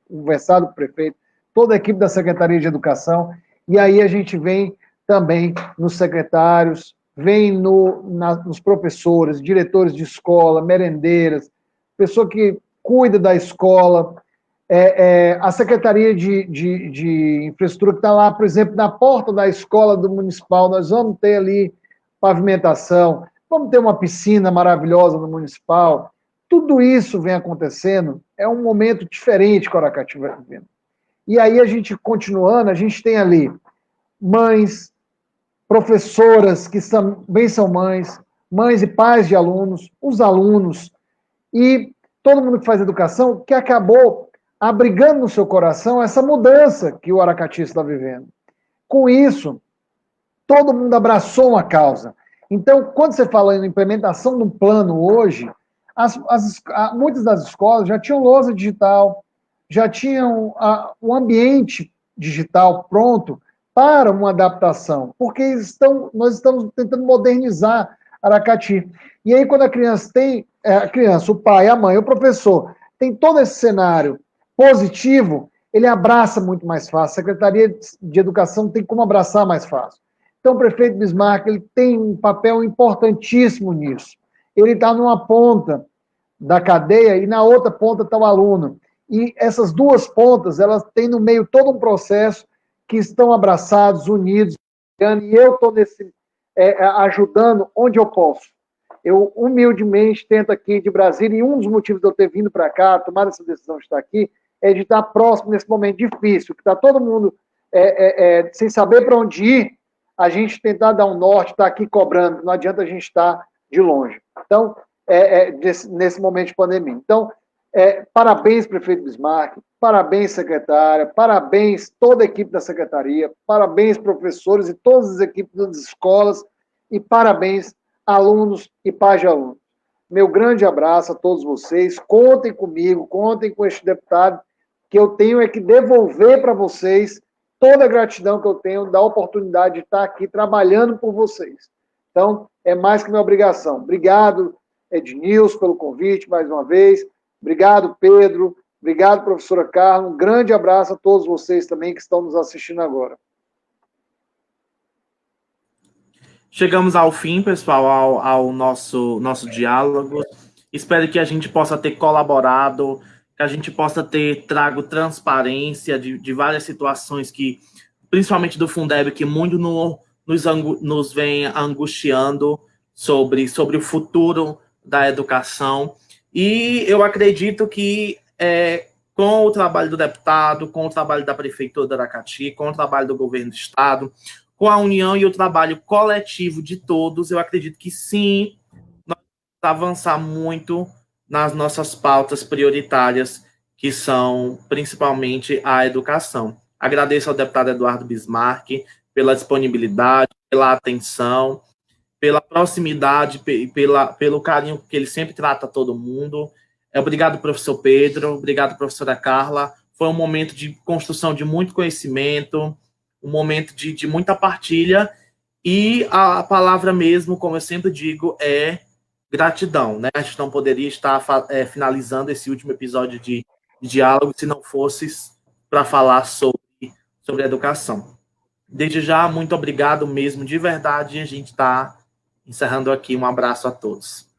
Speaker 2: conversado com o prefeito, toda a equipe da Secretaria de Educação, e aí a gente vem também nos secretários, vem nos professores, diretores de escola, merendeiras, pessoa que cuida da escola, a Secretaria de Infraestrutura, que está lá, por exemplo, na porta da escola do municipal. Nós vamos ter ali pavimentação, vamos ter uma piscina maravilhosa no municipal. Tudo isso vem acontecendo, é um momento diferente que o Aracati vai vivendo. E aí, a gente continuando, a gente tem ali mães, professoras que também são mães e pais de alunos, os alunos, e todo mundo que faz educação, que acabou abrigando no seu coração essa mudança que o Aracati está vivendo. Com isso, todo mundo abraçou uma causa. Então, quando você fala em implementação de um plano hoje, muitas das escolas já tinham lousa digital, já tinham o ambiente digital pronto para uma adaptação, porque nós estamos tentando modernizar Aracati. E aí, quando a criança tem, o pai, a mãe, o professor, tem todo esse cenário positivo, ele abraça muito mais fácil. A Secretaria de Educação tem como abraçar mais fácil. Então, o prefeito Bismarck, ele tem um papel importantíssimo nisso. Ele está numa ponta da cadeia e na outra ponta está o aluno. E essas duas pontas, elas têm no meio todo um processo que estão abraçados, unidos, e eu estou ajudando onde eu posso. Eu, humildemente, tento aqui de Brasília, e um dos motivos de eu ter vindo para cá, tomar essa decisão de estar aqui, é de estar próximo nesse momento difícil, que está todo mundo sem saber para onde ir, a gente tentar dar um norte, estar aqui cobrando, não adianta a gente estar de longe. Então, nesse momento de pandemia. Então, parabéns, prefeito Bismarck, parabéns, secretária, parabéns toda a equipe da secretaria, parabéns, professores e todas as equipes das escolas, e parabéns, alunos e pais de alunos. Meu grande abraço a todos vocês, contem comigo, contem com este deputado, que eu tenho que devolver para vocês toda a gratidão que eu tenho da oportunidade de estar aqui trabalhando por vocês. Então, é mais que minha obrigação. Obrigado, Ednilson, pelo convite mais uma vez. Obrigado, Pedro. Obrigado, professora Carla. Um grande abraço a todos vocês também que estão nos assistindo agora.
Speaker 1: Chegamos ao fim, pessoal, ao nosso diálogo. Espero que a gente possa ter colaborado, que a gente possa ter trago transparência de várias situações que, principalmente do Fundeb, que muito nos vem angustiando sobre o futuro da educação. E eu acredito que com o trabalho do deputado, com o trabalho da Prefeitura de Aracati, com o trabalho do governo do Estado, com a união e o trabalho coletivo de todos, eu acredito que sim, nós vamos avançar muito nas nossas pautas prioritárias, que são principalmente a educação. Agradeço ao deputado Eduardo Bismarck pela disponibilidade, pela atenção, pela proximidade, pelo carinho que ele sempre trata todo mundo. Obrigado, professor Pedro, obrigado, professora Carla. Foi um momento de construção de muito conhecimento, um momento de muita partilha, e a palavra mesmo, como eu sempre digo, é gratidão, né? A gente não poderia estar finalizando esse último episódio de diálogo se não fosse para falar sobre educação. Desde já, muito obrigado mesmo, de verdade, a gente está encerrando aqui. Um abraço a todos.